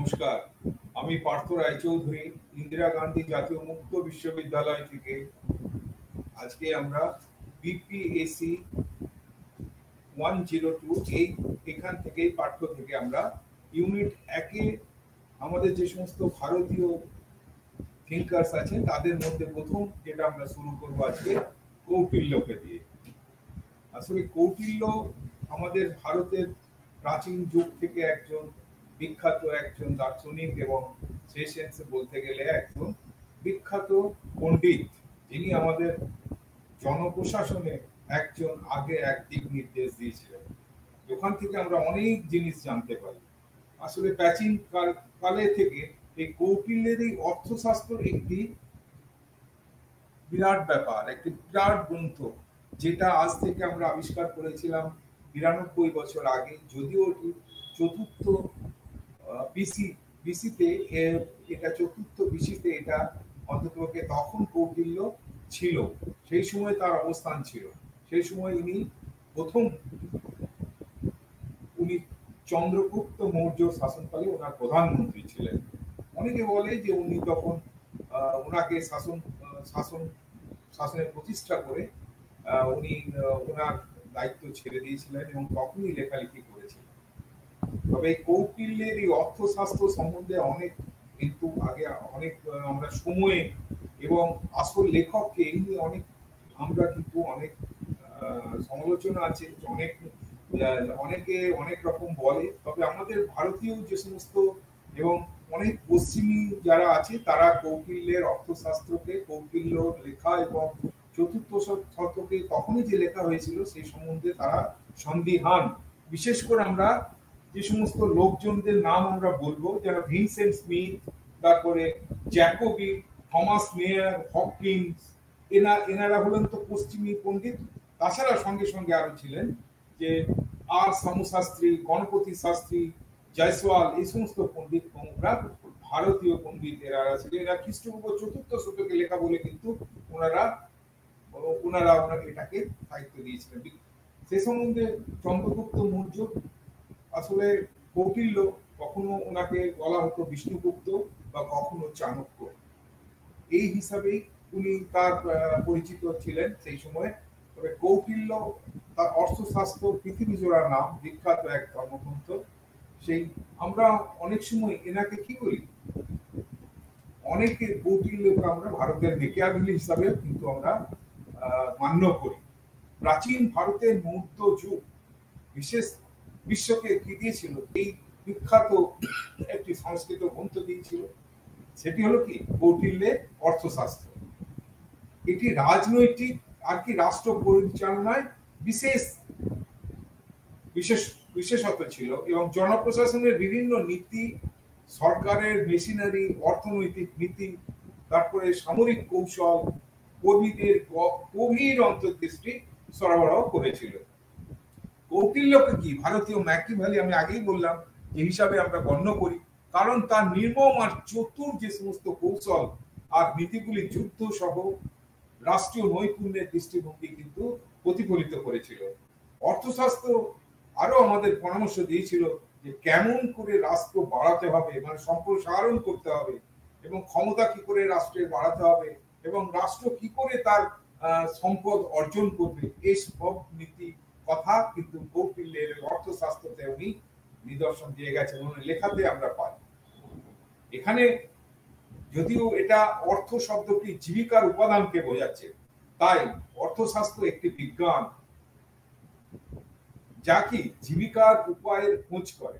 নমস্কার, আমি পার্থ রায়চৌধুরী ইন্দিরা গান্ধী জাতীয় মুক্ত বিশ্ববিদ্যালয় থেকে। আজকে আমরা বিপিএসসি 102 এখান থেকে পাঠ্য থেকে আমরা ইউনিট 1-এ আমাদের যে সমস্ত ভারতীয় থিঙ্কার্স আছেন তাদের মধ্যে প্রথম যেটা আমরা শুরু করবো আজকে কৌটিল্যকে দিয়ে। আসলে কৌটিল্য আমাদের ভারতের প্রাচীন যুগ থেকে একজন বিখ্যাত একজন দার্শনিক এবং সেই সেন্সে বলতে গেলে একজন বিখ্যাত পণ্ডিত, যিনি আমাদের জনপ্রশাসনে একজন আগে এক দিক নির্দেশ দিয়েছিলেন। ওখান থেকে আমরা অনেক জিনিস জানতে পারি। আসলে প্রাচীন কালে থেকে এই কৌটিল্যের এই অর্থশাস্ত্র একটি বিরাট ব্যাপার, একটি বিরাট গ্রন্থ, যেটা আজ থেকে আমরা আবিষ্কার করেছিলাম 92 বছর আগে। যদিও এটি চতুর্থ বিসিতে এটা চতুর্থ বিসিতে এটা অন্ততপক্ষে তখন কৌটিল্য ছিল, সেই সময় তার অবস্থান ছিল। সেই সময় উনি চন্দ্রগুপ্ত মৌর্য শাসনকালে ওনার প্রধানমন্ত্রী ছিলেন। অনেকে বলে যে উনি তখন ওনাকে শাসনের প্রতিষ্ঠা করে উনি ওনার দায়িত্ব ছেড়ে দিয়েছিলেন এবং তখনই লেখালেখি করেছিলেন। তবে এই কৌটিল্যের এই অর্থশাস্ত্র সম্বন্ধে অনেক কিন্তু আগে অনেক আমরা সময়ে এবং আসল লেখককে এই নিয়ে অনেক আমরা কিন্তু অনেক সমালোচনা আছে, অনেকে অনেক রকম বলে। তবে আমাদের ভারতীয় যে সমস্ত এবং অনেক পশ্চিমী যারা আছে তারা কৌটিল্যের অর্থশাস্ত্রকে, কৌটিল্য লেখা এবং চতুর্থ শতকে তখনই যে লেখা হয়েছিল সেই সম্বন্ধে তারা সন্দিহান। বিশেষ করে আমরা যে সমস্ত লোকজনদের নাম আমরা বলবো, যারা ভিনসেন্ট স্মিথ, তারপরে জ্যাকোবি, থমাস মেয়ার, হকিন্স, এনারা হলেন তো পশ্চিমী পণ্ডিত। তাছাড়া সঙ্গে সঙ্গে আরো ছিলেন যে আর শাস্ত্রী, গণপতি শাস্ত্রী, জয়সওয়াল, এই সমস্ত পণ্ডিত প্রমুখরা ভারতীয় পণ্ডিত এরা ছিলেন। এরা খ্রিস্টপূর্ব চতুর্থ শতকে লেখা বলে কিন্তু ওনারা ওনাকে এটাকে দায়িত্ব দিয়েছিলেন। সে সম্বন্ধে চন্দ্রগুপ্ত মৌর্য, আসলে কৌটিল্য, কখনো ওনাকে বলা হতো বিষ্ণুগুপ্ত বা কখনো চাণক্য, এই হিসাবেই উনি তার পরিচিত ছিলেন সেই সময়। তবে কৌটিল্য তার অর্থশাস্ত্র পৃথিবী জোড়া নাম, বিখ্যাত এক ধর্মগ্রন্থ। সেই আমরা অনেক সময় এনাকে কি করি, অনেকে কৌটিল্যকে আমরা ভারতের মেকিয়াভেলি হিসাবে কিন্তু আমরা মান্য করি। প্রাচীন ভারতের মৌর্য যুগ বিশেষ বিশ্বকে কি দিয়েছিল, এই বিখ্যাত একটি সংস্কৃত গ্রন্থ দিয়েছিল, সেটি হলো কি কৌটিল্যের অর্থশাস্ত্র। এটি রাজনৈতিক আর কি রাষ্ট্র পরিচালনায় বিশেষত ছিল এবং জনপ্রশাসনের বিভিন্ন নীতি, সরকারের মেশিনারি, অর্থনৈতিক নীতি, তারপরে সামরিক কৌশল, কর্মীদের গভীর অন্তর্দৃষ্টি সরবরাহ করেছিল। কৌটিল্যকে কি ভারতীয় ম্যাকিয়াভেলি আমি আগেই বললাম যে হিসাবে আমরা গণ্য করি, কারণ তার নির্মম আর চতুর যে সমস্ত কৌশল আর নীতিগুলি যুদ্ধ সহ রাষ্ট্রীয় নৈপুণ্যের দৃষ্টিভঙ্গি কিন্তু প্রতিফলিত করেছিল। অর্থশাস্ত্র আরো আমাদের পরামর্শ দিয়েছিল যে কেমন করে রাষ্ট্র বাড়াতে হবে, মানে সম্প্রসারণ করতে হবে, এবং ক্ষমতা কি করে রাষ্ট্রের বাড়াতে হবে, এবং রাষ্ট্র কি করে তার সম্পদ অর্জন করবে, এই সব নীতি কথা কিন্তু কৌটিল্যের অর্থশাস্ত্রতে উনি নিদর্শন দিয়ে গেছেন, উনি লেখাতে আমরা পাই। এখানে যদিও এটা অর্থ শব্দটি জীবিকার উপাদানকে বোঝাচ্ছে, তাই অর্থশাস্ত্র একটি বিজ্ঞান যা কি জীবিকার উপায়ের খোঁজ করে।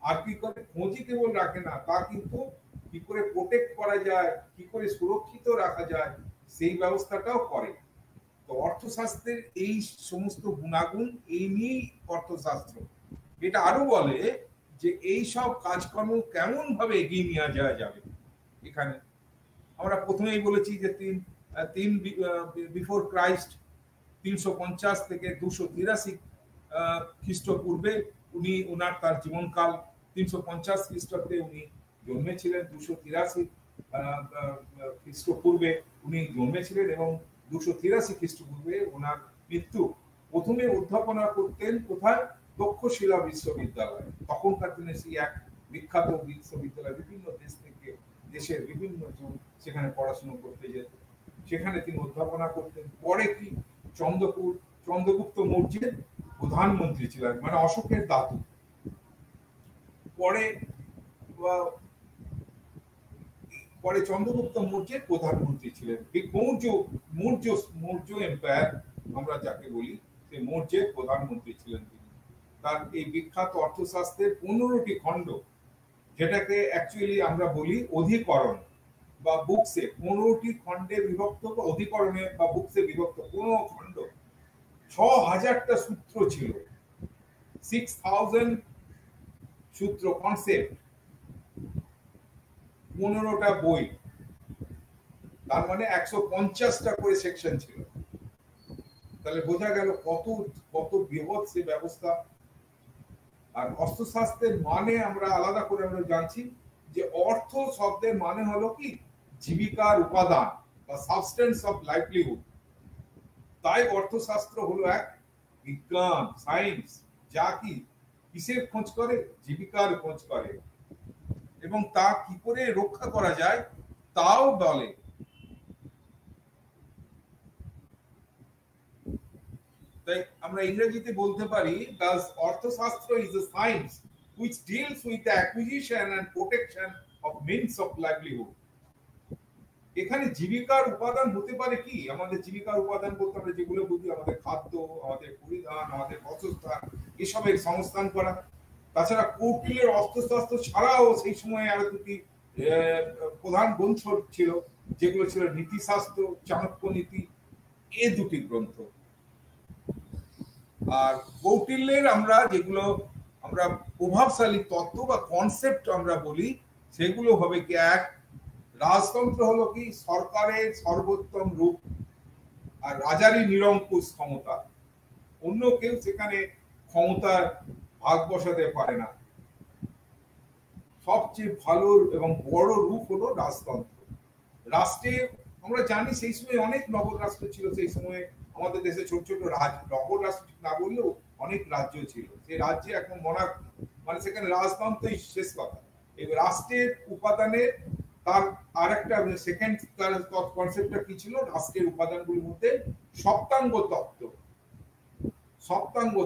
আর কি করে খোঁজই কেবল রাখে না, তা কিন্তু কি করে প্রোটেক্ট করা যায়, কি করে সুরক্ষিত রাখা যায়, সেই ব্যবস্থাটাও করে। তো অর্থশাস্ত্রের এই সমস্ত গুণাগুণ এই নিয়েই অর্থশাস্ত্র। এটা আরো বলে যে এই সব কাজকর্ম কেমন ভাবে এগিয়ে নিয়ে যাওয়া যাবে। এখানে আমরা প্রথমেই বলেছি যে তিন বিফোর ক্রাইস্ট 350 থেকে 283 খ্রিস্টপূর্বে উনি তার জীবনকাল 350 খ্রিস্টাব্দে উনি জন্মেছিলেন, 283 খ্রিস্টপূর্বে উনি জন্মেছিলেন এবং 283 খ্রিস্টপূর্বে ওনার মৃত্যু। প্রথমে অধ্যাপনা করতেন কোথায়, তক্ষশিলা বিশ্ববিদ্যালয়ে, তখনকার দিনে সেই এক বিখ্যাত বিশ্ববিদ্যালয় বিভিন্ন দেশ থেকে, দেশের বিভিন্ন জন সেখানে পড়াশোনা করতে যেত, সেখানে তিনি অধ্যাপনা করতেন। পরে কি চন্দ্রগুপ্ত মৌর্যের প্রধানমন্ত্রী ছিলেন, মানে অশোকের দাদু। পরে চন্দ্রগুপ্ত মৌর্যের প্রধানমন্ত্রী ছিলেন। মৌর্য এম্পায়ার আমরা যাকে বলি, সেই মৌর্যের প্রধানমন্ত্রী ছিলেন তিনি। তার এই বিখ্যাত অর্থশাস্ত্রের 15টি খণ্ড, যেটাকে অ্যাকচুয়ালি আমরা বলি অধিকরণ বা বুকসে, 15টি খণ্ডে বিভক্ত বা অধিকরণে বা বুকসে বিভক্ত 15 খণ্ড, 6000টা সূত্র ছিল, 6000 সূত্র কনসেপ্ট, 15টা বই, তার মানে 150টা করে সেকশন ছিল। তাহলে বোঝা গেল কত কত বৃহৎ সে ব্যবস্থা। আর অর্থশাস্ত্রের মানে আমরা আলাদা করে আমরা জানছি যে অর্থ শব্দের মানে হলো কি জীবিকার উপাদান বা সাবস্টেন্স অফ লাইভলিহুড। তাই অর্থশাস্ত্র হলো এক বিজ্ঞান, সায়েন্স, যা কি কিসের খোঁজ করে? জীবিকার খোঁজ করে, এবং তা কি করে রক্ষা করা যায় তাও বলে। তাই আমরা ইংরেজিতে বলতে পারি, thus Arthashastra is a science which deals with the acquisition and protection of means of livelihood. এখানে জীবিকার উপাদান হতে পারে কি? আমাদের জীবিকার উপাদান বলতে আমরা যেগুলো বুঝি, আমাদের খাদ্য, আমাদের পরিধান, আমাদের বাসস্থান, এসবের সংস্থান করা। তাছাড়া কৌটিল্যের অর্থশাস্ত্র ছাড়াও সেই সময় আরো দুটি প্রধান গ্রন্থ ছিল, যেগুলো ছিল নীতিশাস্ত্র, চাণক্য নীতি, এই দুটি গ্রন্থ। আর কৌটিল্যের আমরা যেগুলো আমরা প্রভাবশালী তত্ত্ব বা কনসেপ্ট আমরা বলি, সেগুলো হবে কি, এক, রাজতন্ত্র হলো কি সরকারের সর্বোত্তম রূপ আর রাজারই নিরঙ্কুশ ক্ষমতা, অন্য কেউ সেখানে ক্ষমতার ভাগ বসাতে পারে না। সবচেয়ে ভালো এবং বড় রূপ হলো রাজতন্ত্র। রাষ্ট্রের আমরা জানি সেই সময় অনেক নগর রাষ্ট্র ছিল, সেই সময় আমাদের দেশে ছোট ছোট নগর রাষ্ট্র না বললেও অনেক রাজ্য ছিল। সেই রাজ্যে এখন মানে সেখানে রাজতন্ত্রই শেষ কথা। এই রাষ্ট্রের উপাদানের তার আরেকটা সেকেন্ড কনসেপ্টটা কি ছিল? রাষ্ট্রের উপাদানগুলির মধ্যে সপ্তাঙ্গ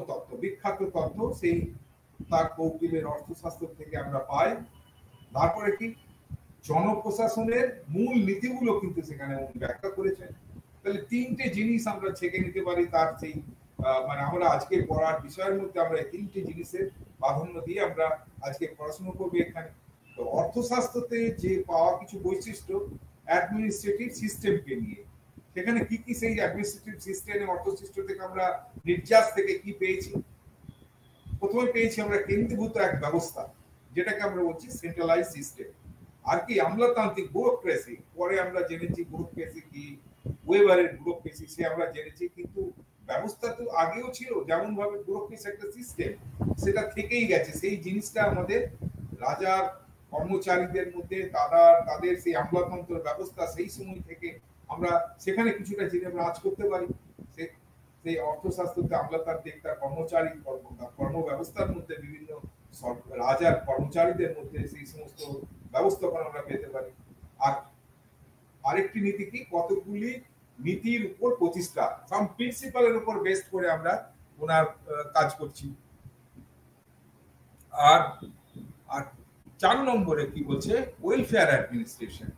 তত্ত্ব বিখ্যাত তত্ত্ব, সেই তার কৌটিল্যের অর্থশাস্ত্র থেকে আমরা পাই। তারপরে কি জনপ্রশাসনের মূল নীতিগুলো কিন্তু সেখানে ব্যাখ্যা করেছেন। তাহলে তিনটে জিনিস আমরা ছেকে নিতে পারি তার সেই মানে আমরা আজকে পড়ার বিষয়ের মধ্যে আমরা এই তিনটে জিনিসের প্রাধান্য দিয়ে আমরা আজকে পড়াশোনা করবো এখানে। তো অর্থশাস্ত্রতে যে পাওয়া কিছু বৈশিষ্ট্য অ্যাডমিনিস্ট্রেটিভ সিস্টেমকে নিয়ে, সেখানে কি কি সেই অ্যাডমিনিস্ট্রেটিভ সিস্টেম অর্থশাস্ত্র থেকে আমরা নির্যাস থেকে কি পেয়েছি? প্রথমে পেয়েছি আমরা কেন্দ্রীভূত এক ব্যবস্থা, যেটাকে আমরা বলছি সেন্ট্রালাইজ সিস্টেম। আর কি আমলাতান্ত্রিক ব্যুরোক্রেসি, পরে আমরা জেনেছি ব্যুরোক্রেসি কি, ওয়েবারের ব্যুরোক্রেসি সে আমরা জেনেছি, কিন্তু ব্যবস্থা তো আগেও ছিল। যেমন ভাবে ব্যুরোক্রেসি একটা সিস্টেম, সেটা থেকেই গেছে। সেই জিনিসটা আমাদের রাজার কর্মচারীদের মধ্যে তাদের সেই আমলাতন্ত্র ব্যবস্থা সেই সময় থেকে আমরা সেখানে কিছুটা জেনে আমরা আজ করতে পারি। সেই অর্থশাস্ত্রতে আমলাতান্ত্রিক তার কর্মচারী কর্ম ব্যবস্থার মধ্যে বিভিন্ন রাজার কর্মচারীদের মধ্যে সেই সমস্ত ব্যবস্থাপনা আমরা পেতে পারি। আর আরেকটি নীতি কি, কতগুলি নীতির উপর প্রতিষ্ঠা, সাম প্রিন্সিপালের উপর বেস্ট করে আমরা ওনার কাজ করছি। আর আর 4 নম্বরে কি বলছে, ওয়েলফেয়ার অ্যাডমিনিস্ট্রেশন।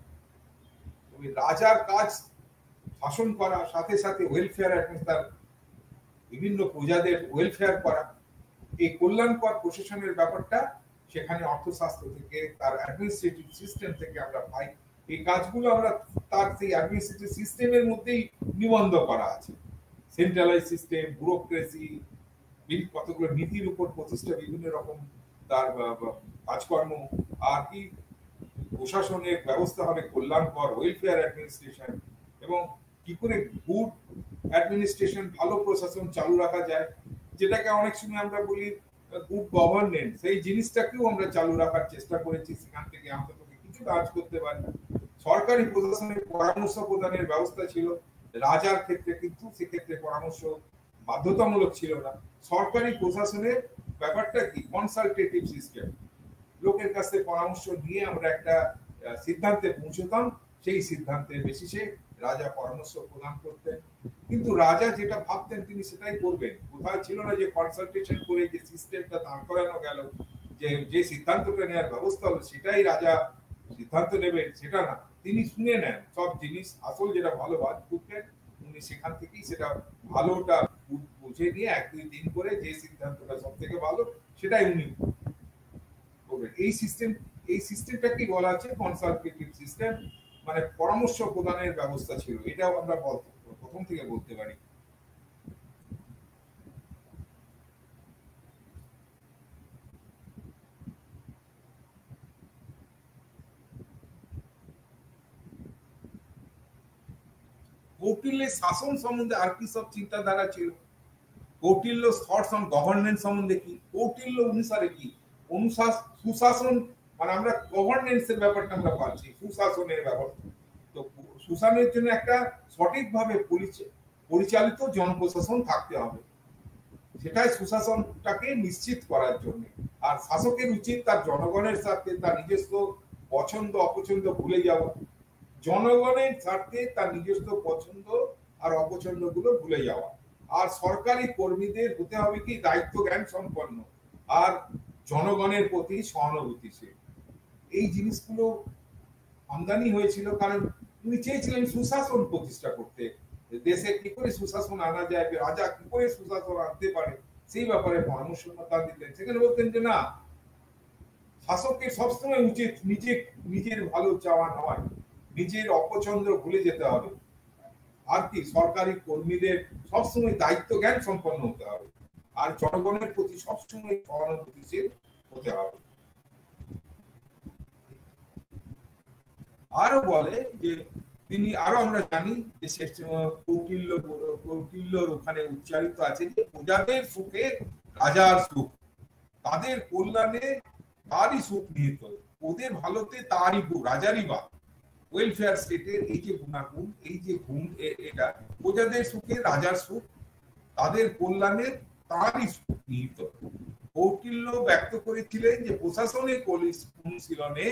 রাজার কাজ শাসন করা, সাথে সাথে ওয়েলফেয়ার অ্যাডমিনিস্ট্রেশন, বিভিন্ন প্রজাদের ওয়েলফেয়ার করা, এই কল্যাণকর প্রশাসনের ব্যাপারটা সেখানে অর্থশাস্ত্র থেকে তার অ্যাডমিনিস্ট্রেটিভ সিস্টেম থেকে আমরা পাই। এই কাজগুলো আমরা তার সেই অ্যাডমিনিস্ট্রেটিভ সিস্টেমের মধ্যেই নিবন্ধ করা আছে। সেন্ট্রালাইজ সিস্টেম, ব্যুরোক্রেসি, কতগুলো নীতির উপর প্রতিষ্ঠা, বিভিন্ন রকম তার কাজকর্ম। আর কি প্রশাসনের ব্যবস্থা হবে কল্যাণকর, ওয়েলফেয়ার অ্যাডমিনিস্ট্রেশন, এবং কি করে গুড অ্যাডমিনিস্ট্রেশন, ভালো প্রশাসন চালু রাখা যায়, যেটাকে অনেক সময় আমরা বলি গুড গভর্নেন্স, সেই জিনিসটাকেও আমরা চালু রাখার চেষ্টা করেছি। সেখান থেকে আমরা কিছু কাজ করতে পারি। সরকারি প্রশাসনের পরামর্শ প্রদানের ব্যবস্থা ছিল রাজার ক্ষেত্রে, কিন্তু সেক্ষেত্রে পরামর্শ বাধ্যতামূলক ছিল না। সরকারি প্রশাসনের ব্যাপারটা কি, কনসালটেটিভ সিস্টেম, লোকের কাছ থেকে পরামর্শ নিয়ে আমরা একটা সিদ্ধান্তে পৌঁছতাম। সেই সিদ্ধান্তের বেসিসে রাজা পরামর্শ প্রদান করতেন, কিন্তু রাজা যেটা ভাবতেন তিনি সেটাই করবেন। কোথায় ছিল না যে কনসালটেশন করে যে সিস্টেমটা দাঁড় করানো গেল, যে সিদ্ধান্তটা নেওয়ার ব্যবস্থা হলো সেটাই রাজা সিদ্ধান্ত নেবেন, সেটা না। তিনি শুনে নেন সব জিনিস, আসল যেটা ভালো বুঝবেন উনি সেখান থেকেই সেটা ভালোটা বুঝে নিয়ে 1-2 দিন করে যে সিদ্ধান্তটা সব থেকে ভালো সেটাই উনি করবেন। এই সিস্টেমটাকে বলা আছে কনসালটেটিভ সিস্টেম, মানে পরামর্শ প্রদানের ব্যবস্থা ছিল। এটাও আমরা প্রথম থেকে বলতে পারি। কৌটিল্যের শাসন সম্বন্ধে আর কি সব চিন্তাধারা ছিল? কৌটিল্য থটস অন গভর্নেন্স সম্বন্ধে কি? কৌটিল্য অনুসারে কি সুশাসন, মানে আমরা গভর্নেন্সের ব্যাপারটা আমরা পাচ্ছি, সুশাসনের ব্যাপার। তো সুশাসনের জন্য একটা সঠিকভাবে পরিচালিত জনপ্রশাসন থাকতে হবে, সেটাই সুশাসনটাকে নিশ্চিত করার জন্য। আর শাসকের উচিত তার জনগণের সাথে তার নিজস্ব পছন্দ অপছন্দ ভুলে যাওয়া, জনগণের স্বার্থে তার নিজস্ব পছন্দ আর অপছন্দ গুলো ভুলে যাওয়া। আর সরকারি কর্মীদের হতে হবে কি দায়িত্ব জ্ঞান সম্পন্ন আর জনগণের প্রতি সহানুভূতিশীল। এই জিনিসগুলো আমদানি হয়েছিল কারণ উনি চেয়েছিলেন সুশাসন প্রতিষ্ঠা করতে। দেশে কি করে সুশাসন আনা যায়, রাজা কি করে সুশাসন আনতে পারে, সেই ব্যাপারে পরামর্শ দিতেন। সেখানে বলতেন যে না, শাসকের সবসময় উচিত নিজের ভালো চাওয়া নয়, নিজের অপছন্দ ভুলে যেতে হবে। আর কি সরকারি কর্মীদের সবসময় দায়িত্ব জ্ঞান সম্পন্ন হতে হবে আর জনগণের প্রতি সবসময় সহানুভূতিশীল হতে হবে। আরো বলে যে তিনি আরো আমরা জানি যে কৌটিল্যর ওখানে উচ্চারিত আছে যে প্রজাদের সুখে রাজার সুখ, তাদের কল্যাণে তারই সুখ নিহিত, ওদের ভালোতে তারই রাজারই বা ওয়েলফেয়ার স্টেটের এই যে গুণাগুণ, এই যে গুণ, এটা প্রজাদের সুখে রাজার সুখ, তাদের কল্যাণে তারই সুখ নিহিত। কৌটিল্য ব্যক্ত করেছিলেন যে প্রশাসনিক অনুশীলনে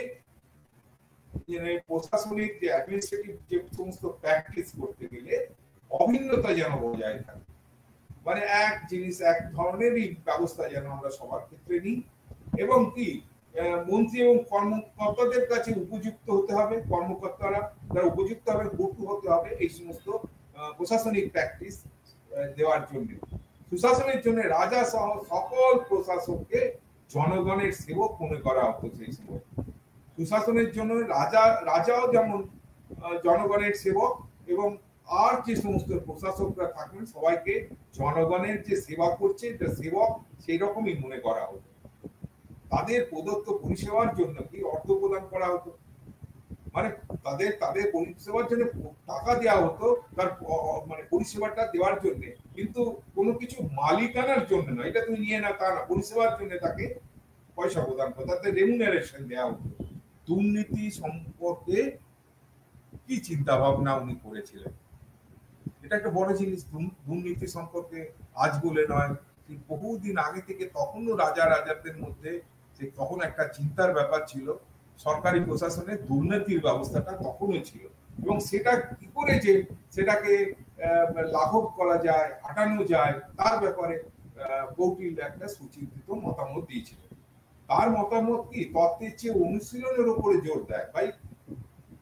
প্রশাসনিক যে অ্যাডমিনিস্ট্রেটিভ যে সমস্ত প্র্যাকটিস করতে গেলে অভিন্নতা যেন বজায় থাকে, মানে এক জিনিস এক ধরনেরই ব্যবস্থা যেন আমরা সবার ক্ষেত্রে নিই, এবং কি মন্ত্রী এবং কর্মকর্তাদের কাছে উপযুক্ত হতে হবে, কর্মকর্তারা তারা উপযুক্ত হবে, পটু হতে হবে এই সমস্ত প্রশাসনিক প্র্যাকটিস দেওয়ার জন্য। সুশাসনের জন্য রাজা সহ সকল প্রশাসককে জনগণের সেবক মনে করা হতো সেই সময়। সুশাসনের জন্য রাজাও যেমন জনগণের সেবক, এবং আর যে সমস্ত প্রশাসকরা থাকবেন সবাইকে জনগণের যে সেবা করছে সেবক সেই রকমই মনে করা হতো। তাদের প্রদত্ত পরিষেবার জন্য কি অর্থ প্রদান করা হতো, মানে তাদের পরিষেবার জন্য টাকা দেওয়া হতো, তার মানে পরিষেবাটা দেওয়ার জন্য, কিন্তু কোনো কিছু মালিকানার জন্য না, এটা তুমি নিয়ে না তা না, পরিষেবার জন্য তাকে পয়সা প্রদান করতো, তাতে রেমুনারেশন দেওয়া হতো। দুর্নীতি সম্পর্কে কি চিন্তা ভাবনা উনি করেছিলেন, এটা একটা বড় জিনিস। দুর্নীতি সম্পর্কে আজ বলে নয়, বহুদিন আগে থেকে তখনও রাজাদের মধ্যে তখন একটা চিন্তার ব্যাপার ছিল। সরকারি প্রশাসনে দুর্নীতির ব্যবস্থাটা তখনই ছিল, এবং সেটা কি করে যে সেটাকে লাঘব করা যায়, হাঁটানো যায়, তার ব্যাপারে কৌটিল্য একটা সুচিন্তিত মতামত দিয়েছিল। তার মতামত কি তত্ত্বের চেয়ে অনুশীলনের উপরে জোর দেয়। ভাই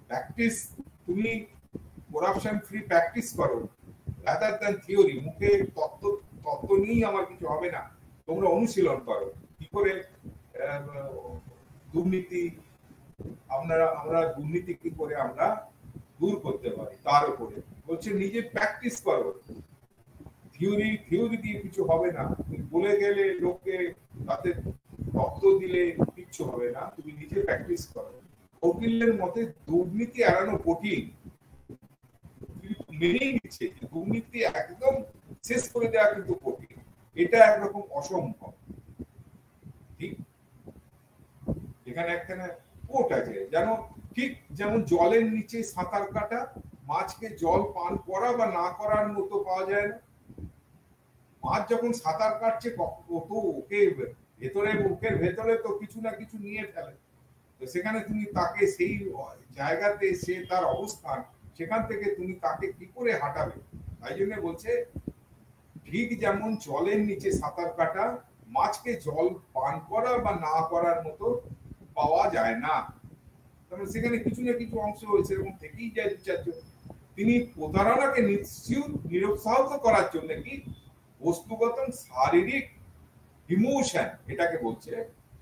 প্র্যাকটিস, তুমি করাপশন ফ্রি প্র্যাকটিস করো রাদার দ্যান থিওরি। মুখে তত্ত্ব নিয়েই আমার কিছু হবে না, তোমরা অনুশীলন করো কি করে দুর্নীতি আমরা দুর্নীতি কি করে আমরা দূর করতে পারি, তার উপরে বলছে নিজে প্র্যাকটিস করো। থিওরি দিয়ে কিছু হবে না, তুমি বলে গেলে লোককে তাতে তত্ত্ব দিলে কিচ্ছু হবে না, তুমি নিজে প্র্যাকটিস করো। কৌটিল্যের মতে দুর্নীতি এড়ানো কঠিন, মেনেই নিচ্ছে দুর্নীতি একদম শেষ করে দেওয়া কিন্তু কঠিন, এটা একরকম অসম্ভব। ঠিক এখানে একখানে কোট আছে, ঠিক যেমন জলের নিচে সাঁতার কাটা, মাছকে জল পান করা বা না করার মতো পাওয়া যায় না। মাছ যখন সাঁতার কাটছে ওকে ভেতরে বুকের ভেতরে তো কিছু না কিছু নিয়ে ফেলে। তো সেখানে তুমি তাকে সেই জায়গাতে সে তার অবস্থান, সেখান থেকে তুমি তাকে কি করে হাঁটাবে? তাই জন্য বলছে ঠিক যেমন জলের নিচে সাঁতার কাটা, মাছকে জল পান করা বা না করার মতো পাওয়া যায় না। তারপরে সেখানে কিছু না কিছু অংশ সেরকম থেকেই যায় বিচার্য। তিনি প্রতারণাকে নিরুৎসাহিত করার জন্য কি বস্তুগত শারীরিক ইমোশন, এটাকে বলছে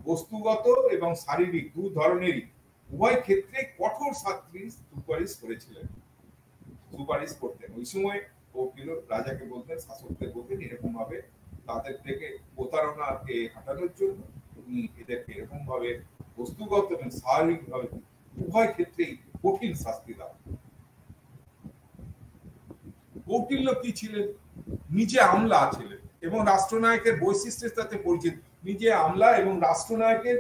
বস্তুগত এবং শারীরিক দু ধরনেরই উভয় ক্ষেত্রে কঠোর শাস্তি সুপারিশ করেছিলেন, সুপারিশ করতেন। ওই সময় কৌটিল্য রাজাকে বলতেন, শাসকদের বলতেন এরকম ভাবে তাদের থেকে প্রতারণাকে হাঁটানোর জন্য তুমি এদেরকে এরকম ভাবে বস্তুগত এবং শারীরিক ভাবে উভয় ক্ষেত্রেই কঠিন শাস্তি দাও। কৌটিল্য কি ছিলেন? নিজে আমলা ছিলেন এবং রাষ্ট্রনায়কের বৈশিষ্ট্যের সাথে পরিচিত। নিজে আমলা এবং রাষ্ট্রনায়কের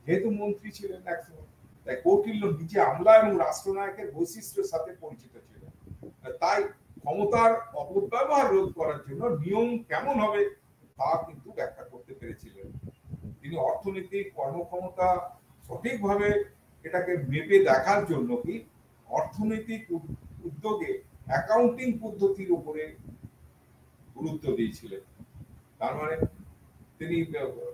যেহেতু মন্ত্রী ছিলেন একসময়, তাই কৌটিল্য নিজে আমলা এবং রাষ্ট্রনায়কের বৈশিষ্ট্যের সাথে পরিচিত ছিলেন। তাই ক্ষমতার অপব্যবহার রোধ করার জন্য নিয়ম কেমন হবে তা কিন্তু ব্যাখ্যা করতে পেরেছিলেন। তিনি অর্থনৈতিক কর্মক্ষমতা সঠিকভাবে এটাকে মেপে দেখার জন্য কি অর্থনৈতিক উদ্যোগে অ্যাকাউন্টিং পদ্ধতির উপরে গুরুত্ব দিয়েছিলেন। তার মানে তিনি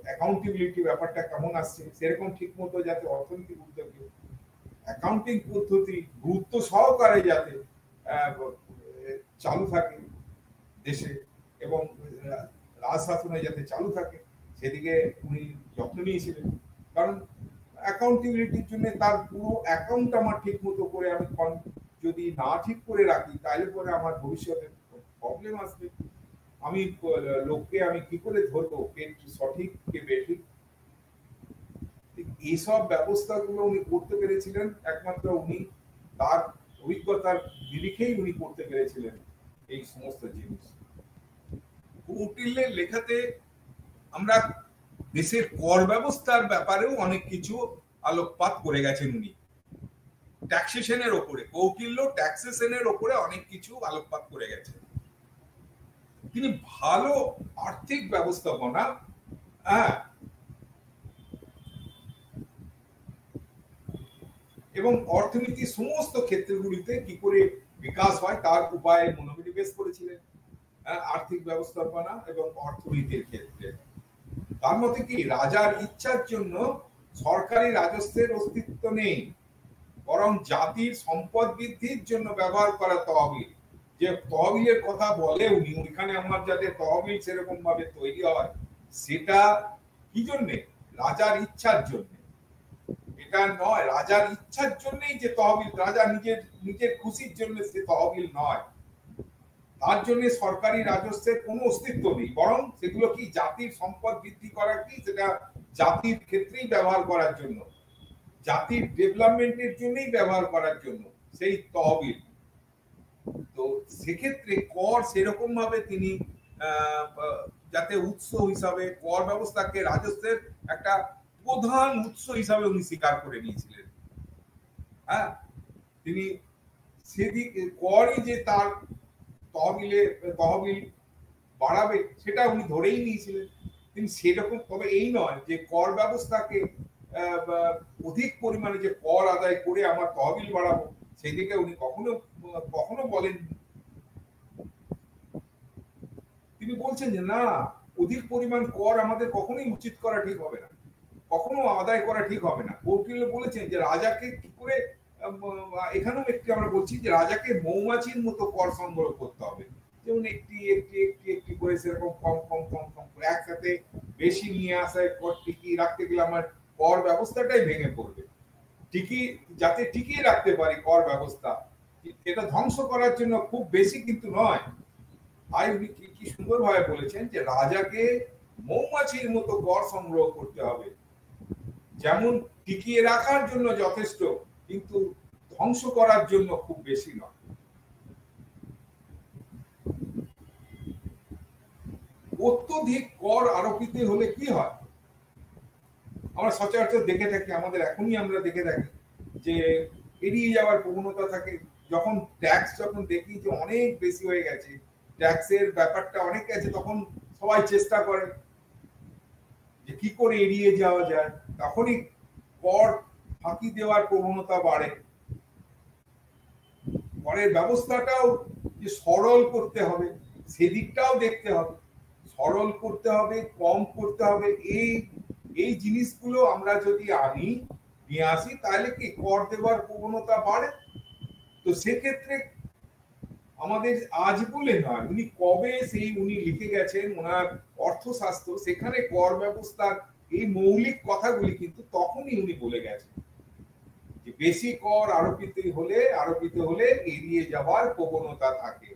অ্যাকাউন্টেবিলিটি ব্যাপারটা কেমন আসছে সেরকম ঠিক মতো যাতে অর্থনৈতিক উদ্যোগে অ্যাকাউন্টিং পদ্ধতি গুরুত্ব সহকারে যাতে চালু থাকে দেশে এবং রাজশাসনে যাতে চালু থাকে সেদিকে উনি যত্ন নিয়েছিলেন। কারণ অ্যাকাউন্টেবিলিটির জন্য তার পুরো অ্যাকাউন্ট আমার ঠিক মতো করে আমি যদি না ঠিক করে রাখি তাহলে পরে আমার ভবিষ্যতে প্রবলেম আসবে। আমি লোককে আমি কি করে ধরবো কে সঠিক কে বেঠিক? এইসব ব্যবস্থাগুলো উনি করতে পেরেছিলেন একমাত্র উনি তার অভিজ্ঞতার নিরিখেই উনি করতে পেরেছিলেন এই সমস্ত জিনিস। কৌটিল্যের লেখাতে আমরা দেশের কর ব্যবস্থার ব্যাপারেও অনেক কিছু আলোকপাত করে গেছেন উনি। ট্যাক্সেশনের ওপরে কৌটিল্য ট্যাক্সেশনের ওপরে অনেক কিছু আলোকপাত করে গেছেন। তিনি ভালো আর্থিক ব্যবস্থাপনা এবং অর্থনীতির সমস্ত ক্ষেত্রগুলিতে কি করে বিকাশ হয় তার উপায়ে মনোনিবেশ করেছিলেন আর্থিক ব্যবস্থাপনা এবং অর্থনীতির ক্ষেত্রে। তার মতে কি রাজার ইচ্ছার জন্য সরকারি রাজস্বের অস্তিত্ব নেই, বরং জাতির সম্পদ বৃদ্ধির জন্য ব্যবহার করা তহবিল। যে তহবিলের কথা বলে উনি, ওইখানে আমার যাতে তহবিল সেরকম ভাবে তৈরি হয় সেটা কি জন্য? রাজার ইচ্ছার জন্য। এটা নয় রাজার ইচ্ছার জন্যই যে তহবিল, রাজা নিজের খুশির জন্য সে তহবিল নয়, তার জন্য সরকারি রাজস্বের কোনো অস্তিত্ব নেই, বরং সেগুলো কি জাতির সম্পদ বৃদ্ধি করা, কি সেটা জাতির ক্ষেত্রেই ব্যবহার করার জন্য, জাতির ডেভেলপমেন্টের জন্যই ব্যবহার করার জন্য সেই তহবিল। তো সেক্ষেত্রে কর সেরকম ভাবে তিনি যাতে উৎস হিসাবে কর ব্যবস্থাকে রাজস্বের একটা প্রধান উৎস হিসাবে উনি স্বীকার করে নিয়েছিলেন। হ্যাঁ, তিনি সেদিকে করই যে তার তহবিল বাড়াবে সেটা উনি ধরেই নিয়েছিলেন। তিনি সেরকম, তবে এই নয় যে কর ব্যবস্থাকে অধিক পরিমাণে যে কর আদায় করে আমার তহবিল বাড়াবো সেদিকে উনি কখনো বলেন। তিনি বলছেন যে না, অধিক পরিমাণ কর আমাদের কখনোই উচিত করা ঠিক হবে না, কখনো আদায় করা ঠিক হবে না। কৌটিল্য বলেছেন যে রাজাকে কি করে, এখানেও একটি আমরা বলছি যে রাজাকে মৌমাছির মতো কর সংগ্রহ করতে হবে, যেমন একটি একটি একটি একটি করে সেরকম কম কম কম কম করে একসাথে বেশি নিয়ে আসায় কর টিকিয়ে রাখতে গেলে আমার কর ব্যবস্থাটাই ভেঙে পড়বে। যাতে টিকিয়ে রাখতে পারি কর ব্যবস্থা, এটা ধ্বংস করার জন্য খুব বেশি কিন্তু নয়। তাই উনি কি সুন্দর ভাবে বলেছেন যে রাজাকে মৌমাছির মতো কর সংগ্রহ করতে হবে, যেমন টিকিয়ে রাখার জন্য যথেষ্ট কিন্তু ধ্বংস করার জন্য খুব বেশি নয়। অত্যধিক কর আরোপিত হলে কি হয় আমরা সচরাচর দেখে থাকি, আমাদের এখনই আমরা দেখে থাকি যে এড়িয়ে যাওয়ার প্রবণতা থাকে। যখন ট্যাক্স যখন দেখি যে অনেক বেশি হয়ে গেছে, ট্যাক্সের ব্যাপারটা অনেক আছে, তখন সবাই চেষ্টা করে যে কি করে এড়িয়ে যাওয়া যায়, তখনই কর ফাঁকি দেওয়ার প্রবণতা বাড়ে। করের ব্যবস্থাটাও যে সরল করতে হবে সেদিকটাও দেখতে হবে, সরল করতে হবে, কম করতে হবে। এই জিনিসগুলো আমরা যদি নিয়ে আসি তাহলে কি কর দেওয়ার প্রবণতা বাড়ে। তো সেক্ষেত্রে আমাদের আজ বলে নয়, উনি কবে উনি লিখে গেছেন ওনার অর্থশাস্ত্র, সেখানে কর ব্যবস্থার এই মৌলিক কথাগুলি কিন্তু তখনই উনি বলে গেছেন যে বেশি কর আরোপিত হলে এড়িয়ে যাওয়ার প্রবণতা থাকে।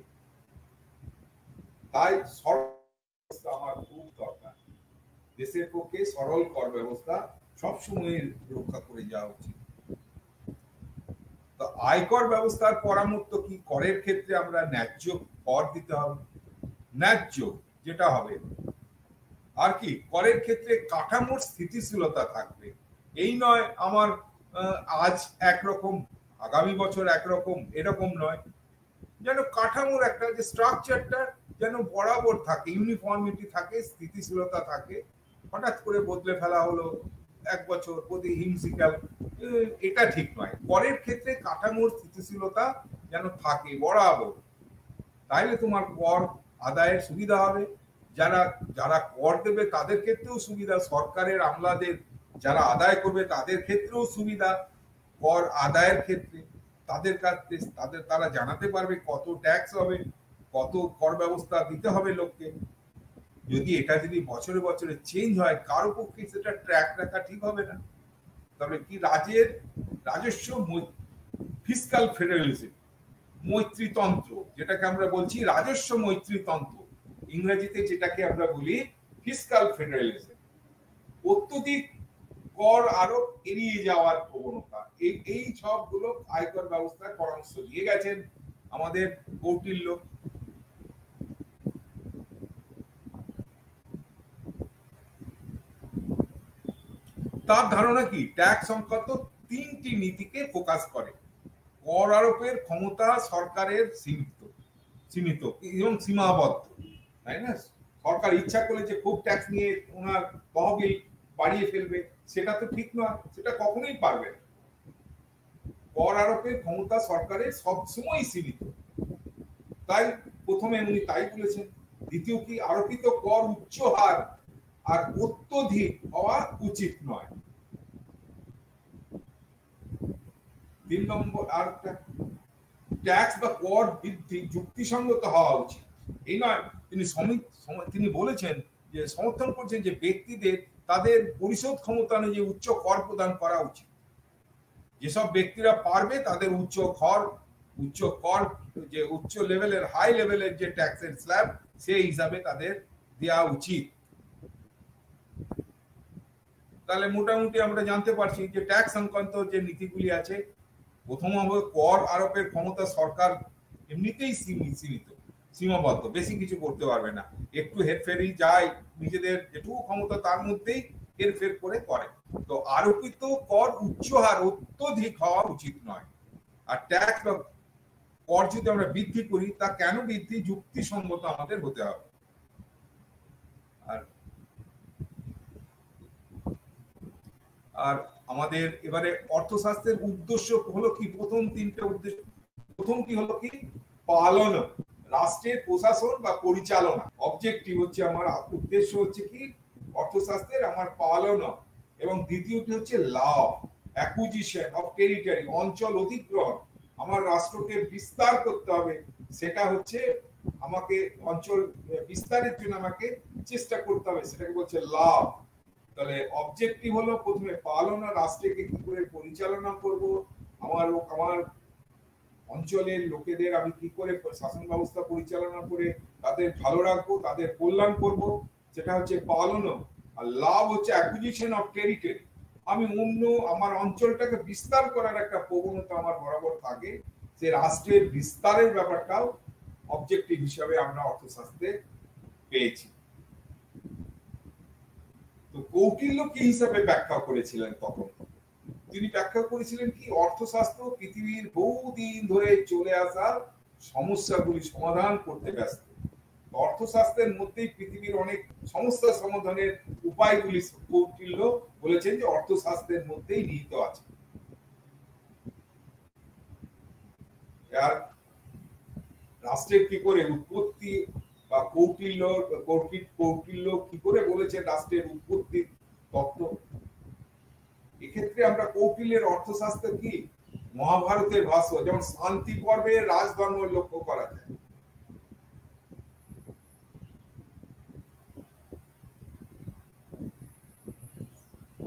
তাই সরল ব্যবস্থা আমার খুব দরকার। দেশের পক্ষে সরল কর ব্যবস্থা সবসময় রক্ষা করে যাওয়া উচিত। তো আয়কর ব্যবস্থার পরামর্শ কি? করের ক্ষেত্রে আমরা ন্যায্য কর দিতে হবে, ন্যায্য যেটা হবে। আর কি করের ক্ষেত্রে কাঠামোর স্থিতিশীলতা থাকবে, এই নয় আমার আজ একরকম আগামী বছর একরকম, এরকম নয়। যেন কাঠামোর একটা যে স্ট্রাকচারটা যেন বরাবর থাকে, ইউনিফর্মিটি থাকে, স্থিতিশীলতা থাকে। হঠাৎ করে বদলে ফেলা হলো এক বছর প্রতি হিমশিকাল, এটা ঠিক নয়। করের ক্ষেত্রে কাঠামোর স্থিতিশীলতা যেন থাকে বরাবর, তাইলে তোমার কর আদায়ের সুবিধা হবে। যারা কর দেবে তাদের ক্ষেত্রেও সুবিধা, সরকারের আমলাদের যারা আদায় করবে তাদের ক্ষেত্রেও সুবিধা। কর আদায়ের ক্ষেত্রে তারা জানাতে পারবে কত ট্যাক্স হবে, কত কর ব্যবস্থা দিতে হবে লোককে। যদি বছরে বছরে চেঞ্জ হয়, কারো পক্ষে সেটা ট্র্যাক রাখা ঠিক হবে না। তবে কি রাজস্ব ফিসকাল ফেডারেলিজম, মৈত্রীতন্ত্র, যেটাকে আমরা বলছি রাজস্ব মৈত্রীতন্ত্র, ইংরেজিতে যেটাকে আমরা বলি ফিসকাল ফেডারেলিজম, অত্যধিক কর আরোপ এড়িয়ে যাওয়ার প্রবণতা, এই সবগুলো আয়কর ব্যবস্থার পরামর্শ দিয়ে গেছেন আমাদের কৌটিল্য। তার ধারণা কি ট্যাক্স সংক্রান্ত 3টি নীতিকে ফোকাস করে। কর আরোপের ক্ষমতা সরকারের সীমিত এবং সীমাবদ্ধ, তাই না? সরকার ইচ্ছা করলে যে খুব ট্যাক্স নিয়ে ওনার তহবিল বাড়িয়ে ফেলবে, সেটা তো ঠিক নয়, সেটা কখনোই পারবে না। কর আরোপের ক্ষমতা সরকারের সবসময় সীমিত, তাই প্রথমে উনি তাই বলেছেন। দ্বিতীয় কি, আরোপিত কর উচ্চ হার আর অত্যধিক হওয়া উচিত নয়। 3 নম্বর, আর ট্যাক্স বা কর বৃদ্ধি যুক্তিসঙ্গত হওয়া উচিত। এই নয়, তিনি বলেছেন যে সমর্থন করছেন যে ব্যক্তিদের তাদের পরিশোধ ক্ষমতা অনুযায়ী উচ্চ কর প্রদান করা উচিত। যেসব ব্যক্তিরা পারবে তাদের উচ্চ কর যে উচ্চ লেভেলের হাই লেভেলের যে ট্যাক্সের স্ল্যাব, সেই হিসাবে তাদের দেওয়া উচিত। তাহলে মোটামুটি আমরা জানতে পারছি যে ট্যাক্স সংক্রান্ত যে নীতিগুলি আছে, প্রথম কর আরোপের ক্ষমতা সরকার এমনিতেই সীমাবদ্ধ, বেশি কিছু করতে পারবে না। একটু হেরফেরই যায়, নিজেদের যেটুকু ক্ষমতা তার মধ্যেই হেরফের করে। তো আরোপিত কর উচ্চ হার অত্যধিক হওয়া উচিত নয়। আর ট্যাক্স বা কর যদি আমরা বৃদ্ধি করি, তা কেন বৃদ্ধি যুক্তিসঙ্গত আমাদের হতে হবে। আর আমাদের এবারে অর্থশাস্ত্রের উদ্দেশ্য হলো কি? প্রথম 3টে উদ্দেশ্য। প্রথম কি হলো কি? পালন, রাষ্ট্রের প্রশাসন বা পরিচালনা। অবজেক্টিভ হচ্ছে আমার উদ্দেশ্য হচ্ছে কি অর্থশাস্ত্রের আমার পালন। এবং দ্বিতীয়টি হচ্ছে লাভ, অ্যাকুইজিশন অফ টেরিটরি, অঞ্চল অধিগ্রহণ। আমার রাষ্ট্রকে বিস্তার করতে হবে, সেটা হচ্ছে আমাকে অঞ্চল বিস্তারের জন্য আমাকে চেষ্টা করতে হবে, সেটাকে বলছে লাভ। তাহলে অবজেক্টিভ হলো প্রথমে পালন, রাষ্ট্রকে কি করে পরিচালনা করব, আমার অঞ্চলের লোকেদের আমি কি করে শাসন ব্যবস্থা পরিচালনা করে তাদের ভালো রাখবো, তাদের কল্যাণ করব, সেটা হচ্ছে পালন। আর লাভ হচ্ছে অ্যাকুইজিশন অফ টেরিটরি, আমি আমার অঞ্চলটাকে বিস্তার করার একটা প্রবণতা আমার বরাবর থাকে, যে রাষ্ট্রের বিস্তারের ব্যাপারটাও অবজেক্টিভ হিসাবে আমরা অর্থশাস্ত্রে পেয়েছি। তো কৌটিল্য কি হিসাবে ব্যাখ্যা করেছিলেন তখন? তিনি ব্যাখ্যা করেছিলেন কি অর্থশাস্ত্র পৃথিবীর বহুদিন ধরে চলে আসা সমস্যাগুলি সমাধান করতে ব্যস্ত। অর্থশাস্ত্রের মধ্যেই পৃথিবীর অনেক সমস্যা সমাধানের উপায়গুলি কৌটিল্য বলেছেন যে অর্থশাস্ত্রের মধ্যেই নিহিত আছে। আর রাষ্ট্রের কি করে উৎপত্তি বা কৌটিল্য কি করে বলেছেন রাষ্ট্রের উৎপত্তির তত্ত্ব, এক্ষেত্রে আমরা কৌটিল্যের অর্থশাস্ত্র কি মহাভারতের ভাষ্য যেমন শান্তি পর্বে রাজধর্ম লক্ষ্য করা যায়।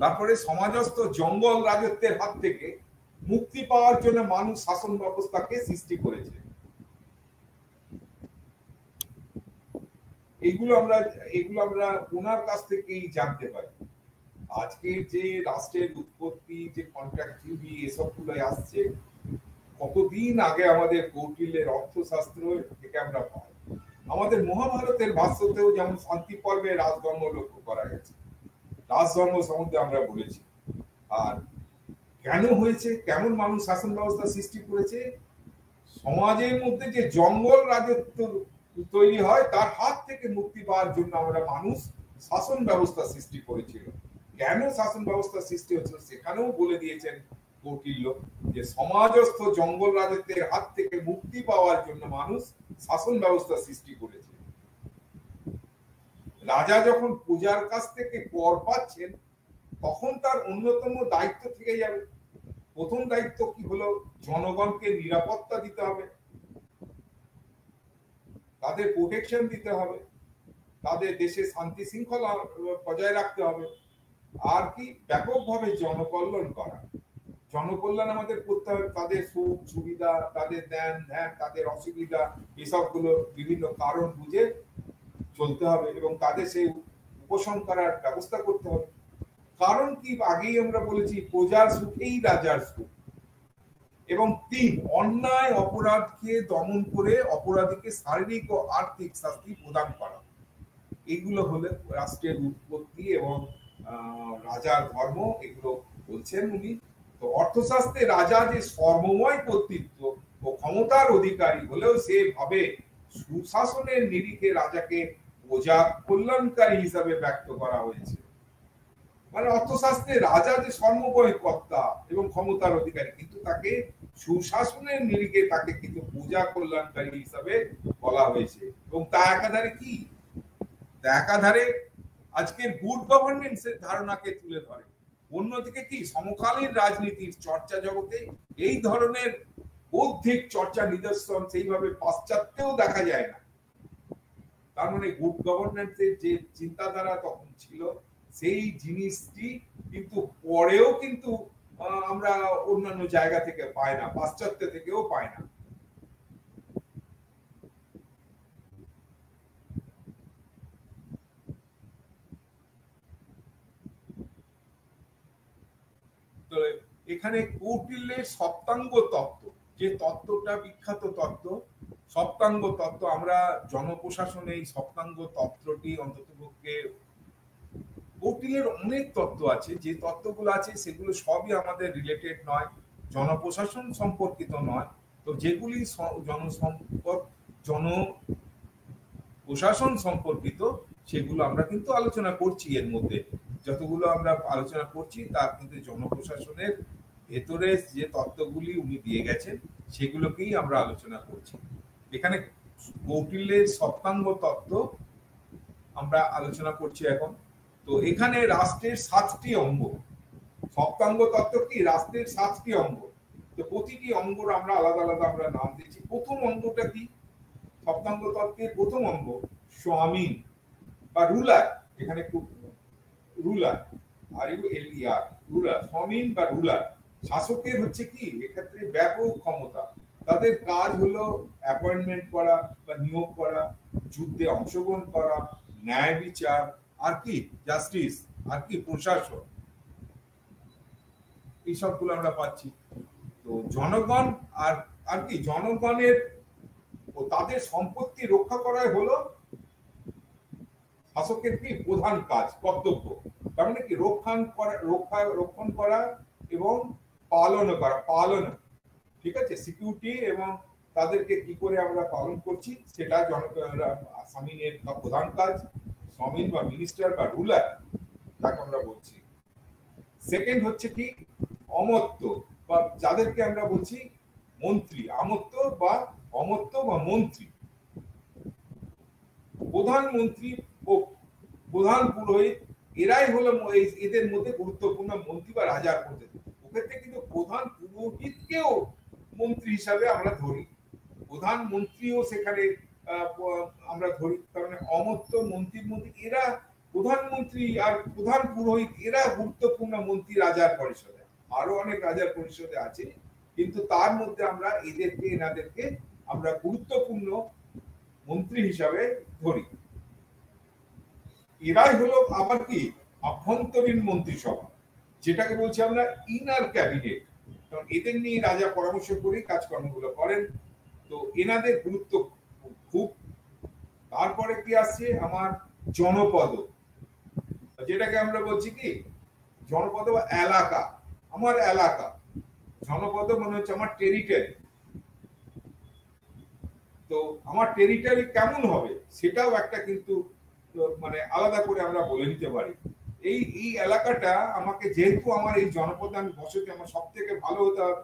তারপরে সমাজস্থ জঙ্গল রাজত্বের হাত থেকে মুক্তি পাওয়ার জন্য মানুষ শাসন ব্যবস্থাকে সৃষ্টি করেছে। এগুলো আমরা ওনার কাছ থেকেই জানতে পারি। আজকে যে রাষ্ট্রের উৎপত্তি, যে কন্ট্রাক্ট থিওরি এসবগুলো আসছে, কতদিন আগে আমাদের কৌটিল্যের অর্থশাস্ত্র থেকে আমরা পাই। আমাদের মহাভারতের ভাষ্যতেও যেমন শান্তি পর্বে রাজধর্ম লক্ষ্য করা গেছে, রাজধর্ম সম্বন্ধে আমরা বলেছি। আর কেন হয়েছে, কেমন মানুষ শাসন ব্যবস্থা সৃষ্টি করেছে, সমাজের মধ্যে যে জঙ্গল রাজত্ব তৈরি হয় তার হাত থেকে মুক্তি পাওয়ার জন্য আমরা মানুষ শাসন ব্যবস্থা সৃষ্টি করেছিল। কেন শাসন ব্যবস্থা সৃষ্টি হয়েছিল সেখানেও বলে দিয়েছেন কৌটিল্য যে সমাজস্থ জঙ্গল রাজত্বের হাত থেকে মুক্তি পাওয়ার জন্য মানুষ শাসন ব্যবস্থা সৃষ্টি করেছে। রাজা যখন প্রজার কাছ থেকে কর পাচ্ছেন তখন তার অন্যতম দায়িত্ব থেকে যাবে। প্রথম দায়িত্ব কি হলো, জনগণকে নিরাপত্তা দিতে হবে, তাদের প্রোটেকশন দিতে হবে, তাদের দেশে শান্তি শৃঙ্খলা বজায় রাখতে হবে, আর কি ব্যাপকভাবে জনকল্যাণ করা। জনকল্যাণ আমাদের করতে হবে, তাদের সুখ সুবিধা, তাদের ধ্যান, তাদের অসুবিধা এসবগুলো বিভিন্ন কারণ বুঝে চলতে হবে এবং তাদের সেই উপশম করার ব্যবস্থা করতে হবে। কারণ কি আগেই আমরা বলেছি, প্রজার সুখেই রাজার সুখ। এবং ৩, অন্যায় অপরাধকে দমন করে অপরাধীকে শারীরিক ও আর্থিক শাস্তি প্রদান করা। এগুলো হলে রাষ্ট্রের উৎপত্তি এবং রাজার ধর্ম, এগুলো বলছেন উনি। তো অর্থশাস্ত্রে রাজা যে সর্বময় কর্তৃত্ব ও ক্ষমতার অধিকারী হলেও সে ভাবে সুশাসনের নিরিখে রাজাকে প্রজা কল্যাণকারী হিসাবে ব্যক্ত করা হয়েছে। মানে অর্থশাস্ত্রে রাজা যে সর্বময় কর্তা এবং ক্ষমতার অধিকারী, কিন্তু তাকে সুশাসনের নিরিখে তাকে কিন্তু প্রজা কল্যাণকারী হিসাবে বলা হয়েছে। এবং তা একাধারে কি, একাধারে আজকের গুড গভর্নেন্সের ধারণাকে তুলে ধরে। অন্যদিকে কি সমকালীন রাজনীতির চর্চা জগতে এই ধরনের বৌদ্ধিক চর্চা নিদর্শন সেইভাবে পাশ্চাত্যেও দেখা যায় না। তার মানে গুড গভর্নেন্সের যে চিন্তাধারা তখন ছিল সেই জিনিসটি কিন্তু পরেও কিন্তু আমরা অন্যান্য জায়গা থেকে পাই না, পাশ্চাত্য থেকেও পাই না। তো এখানে কৌটিল্যের সপ্তাঙ্গ তত্ত্ব, যে তত্ত্বটা বিখ্যাত তত্ত্ব, সপ্তাঙ্গ তত্ত্ব, আমরা জনপ্রশাসনে এই সপ্তাঙ্গ তত্ত্বটি অন্ততপক্ষে, কৌটিল্যের অনেক তত্ত্ব আছে, যে তত্ত্বগুলো আছে সেগুলো সবই আমাদের রিলেটেড নয়, জনপ্রশাসন সম্পর্কিত নয়। তো যেগুলি জনপ্রশাসন সম্পর্কিত সেগুলো আমরা কিন্তু আলোচনা করছি। এর মধ্যে যতগুলো আমরা আলোচনা করছি তা কিন্তু জনপ্রশাসনের ভেতরে যে তত্ত্বগুলি উনি দিয়ে গেছেন সেগুলোকেই আমরা আলোচনা করছি। এখানে কৌটিল্যের সপ্তাঙ্গ তত্ত্ব আমরা আলোচনা করছি এখন। তো এখানে রাষ্ট্রের 7টি অঙ্গ, সপ্তাঙ্গ তত্ত্ব কি রাষ্ট্রের 7টি অঙ্গ। তো প্রতিটি অঙ্গর আমরা আলাদা আলাদা আমরা নাম দিয়েছি। প্রথম অঙ্গটা কি, সপ্তাঙ্গ তত্ত্বের প্রথম অঙ্গ স্বামী বা রুলার। এখানে খুব রুলার, RULER, রুলার, স্বামী বা রুলার। শাসকের হচ্ছে কি এক্ষেত্রে ব্যাপক ক্ষমতা। তাদের কাজ হলো অ্যাপয়েন্টমেন্ট করা বা নিয়োগ করা, যুদ্ধে অংশগ্রহণ করা, ন্যায় বিচার, আর কি জাস্টিস, আর কি প্রশাসন, এই সবগুলো আমরা পাচ্ছি। তো জনগণ আর কি জনগণের ও তাদের সম্পত্তি রক্ষা করাই হলো শাসকের কি প্রধান কাজ, কর্তব্য। তার মানে কি রক্ষণ করা এবং পালন করা, ঠিক আছে, সিকিউরিটি এবং তাদেরকে কি করে আমরা পালন করছি সেটা স্বামীর প্রধান কাজ। সমিন বা মিনিস্টার বা রুলার যাকে আমরা বলছি। সেকেন্ড হচ্ছে কি অমর্ত্য বা যাদেরকে আমরা বলছি মন্ত্রী, আমর্ত্য বা অমর্ত্য বা মন্ত্রী। প্রধানমন্ত্রী ও প্রধান পুরোহিত এরাই হলো এদের মধ্যে গুরুত্বপূর্ণ মন্ত্রী বা রাজার মধ্যে। ওক্ষেত্রে কিন্তু প্রধান পুরোহিতকেও মন্ত্রী হিসাবে আমরা ধরি, প্রধানমন্ত্রীও সেখানে আমরা ধরি। তার মানে অমর্ত্য মন্ত্রীর মধ্যে এরা প্রধানমন্ত্রী আর প্রধান পুরোহিত এরা গুরুত্বপূর্ণ মন্ত্রী রাজার পরিষদে। আরো অনেক রাজার পরিষদে আছে, কিন্তু তার মধ্যে আমরা এনাদেরকে আমরা গুরুত্বপূর্ণ মন্ত্রী হিসাবে ধরি। এরাই হলো আবার কি আভ্যন্তরীণ মন্ত্রিসভা, যেটাকে বলছি আমরা ইনার ক্যাবিনেট। কারণ এদের নিয়ে রাজা পরামর্শ করে কাজকর্মগুলো করেন, তো এনাদের গুরুত্ব খুব। তারপরে কি আসছে আমার জনপদ, যেটাকে আমরা বলছি কি জনপদ বা এলাকা, আমার এলাকা। জনপদ মানে হচ্ছে আমার টেরিটরি। তো আমার টেরিটরি কেমন হবে সেটাও একটা কিন্তু মানে আলাদা করে আমরা বলে নিতে পারি। এই এলাকাটা আমাকে, যেহেতু আমার এই জনপদে আমি বসতি, আমার সব থেকে ভালো হতে হবে।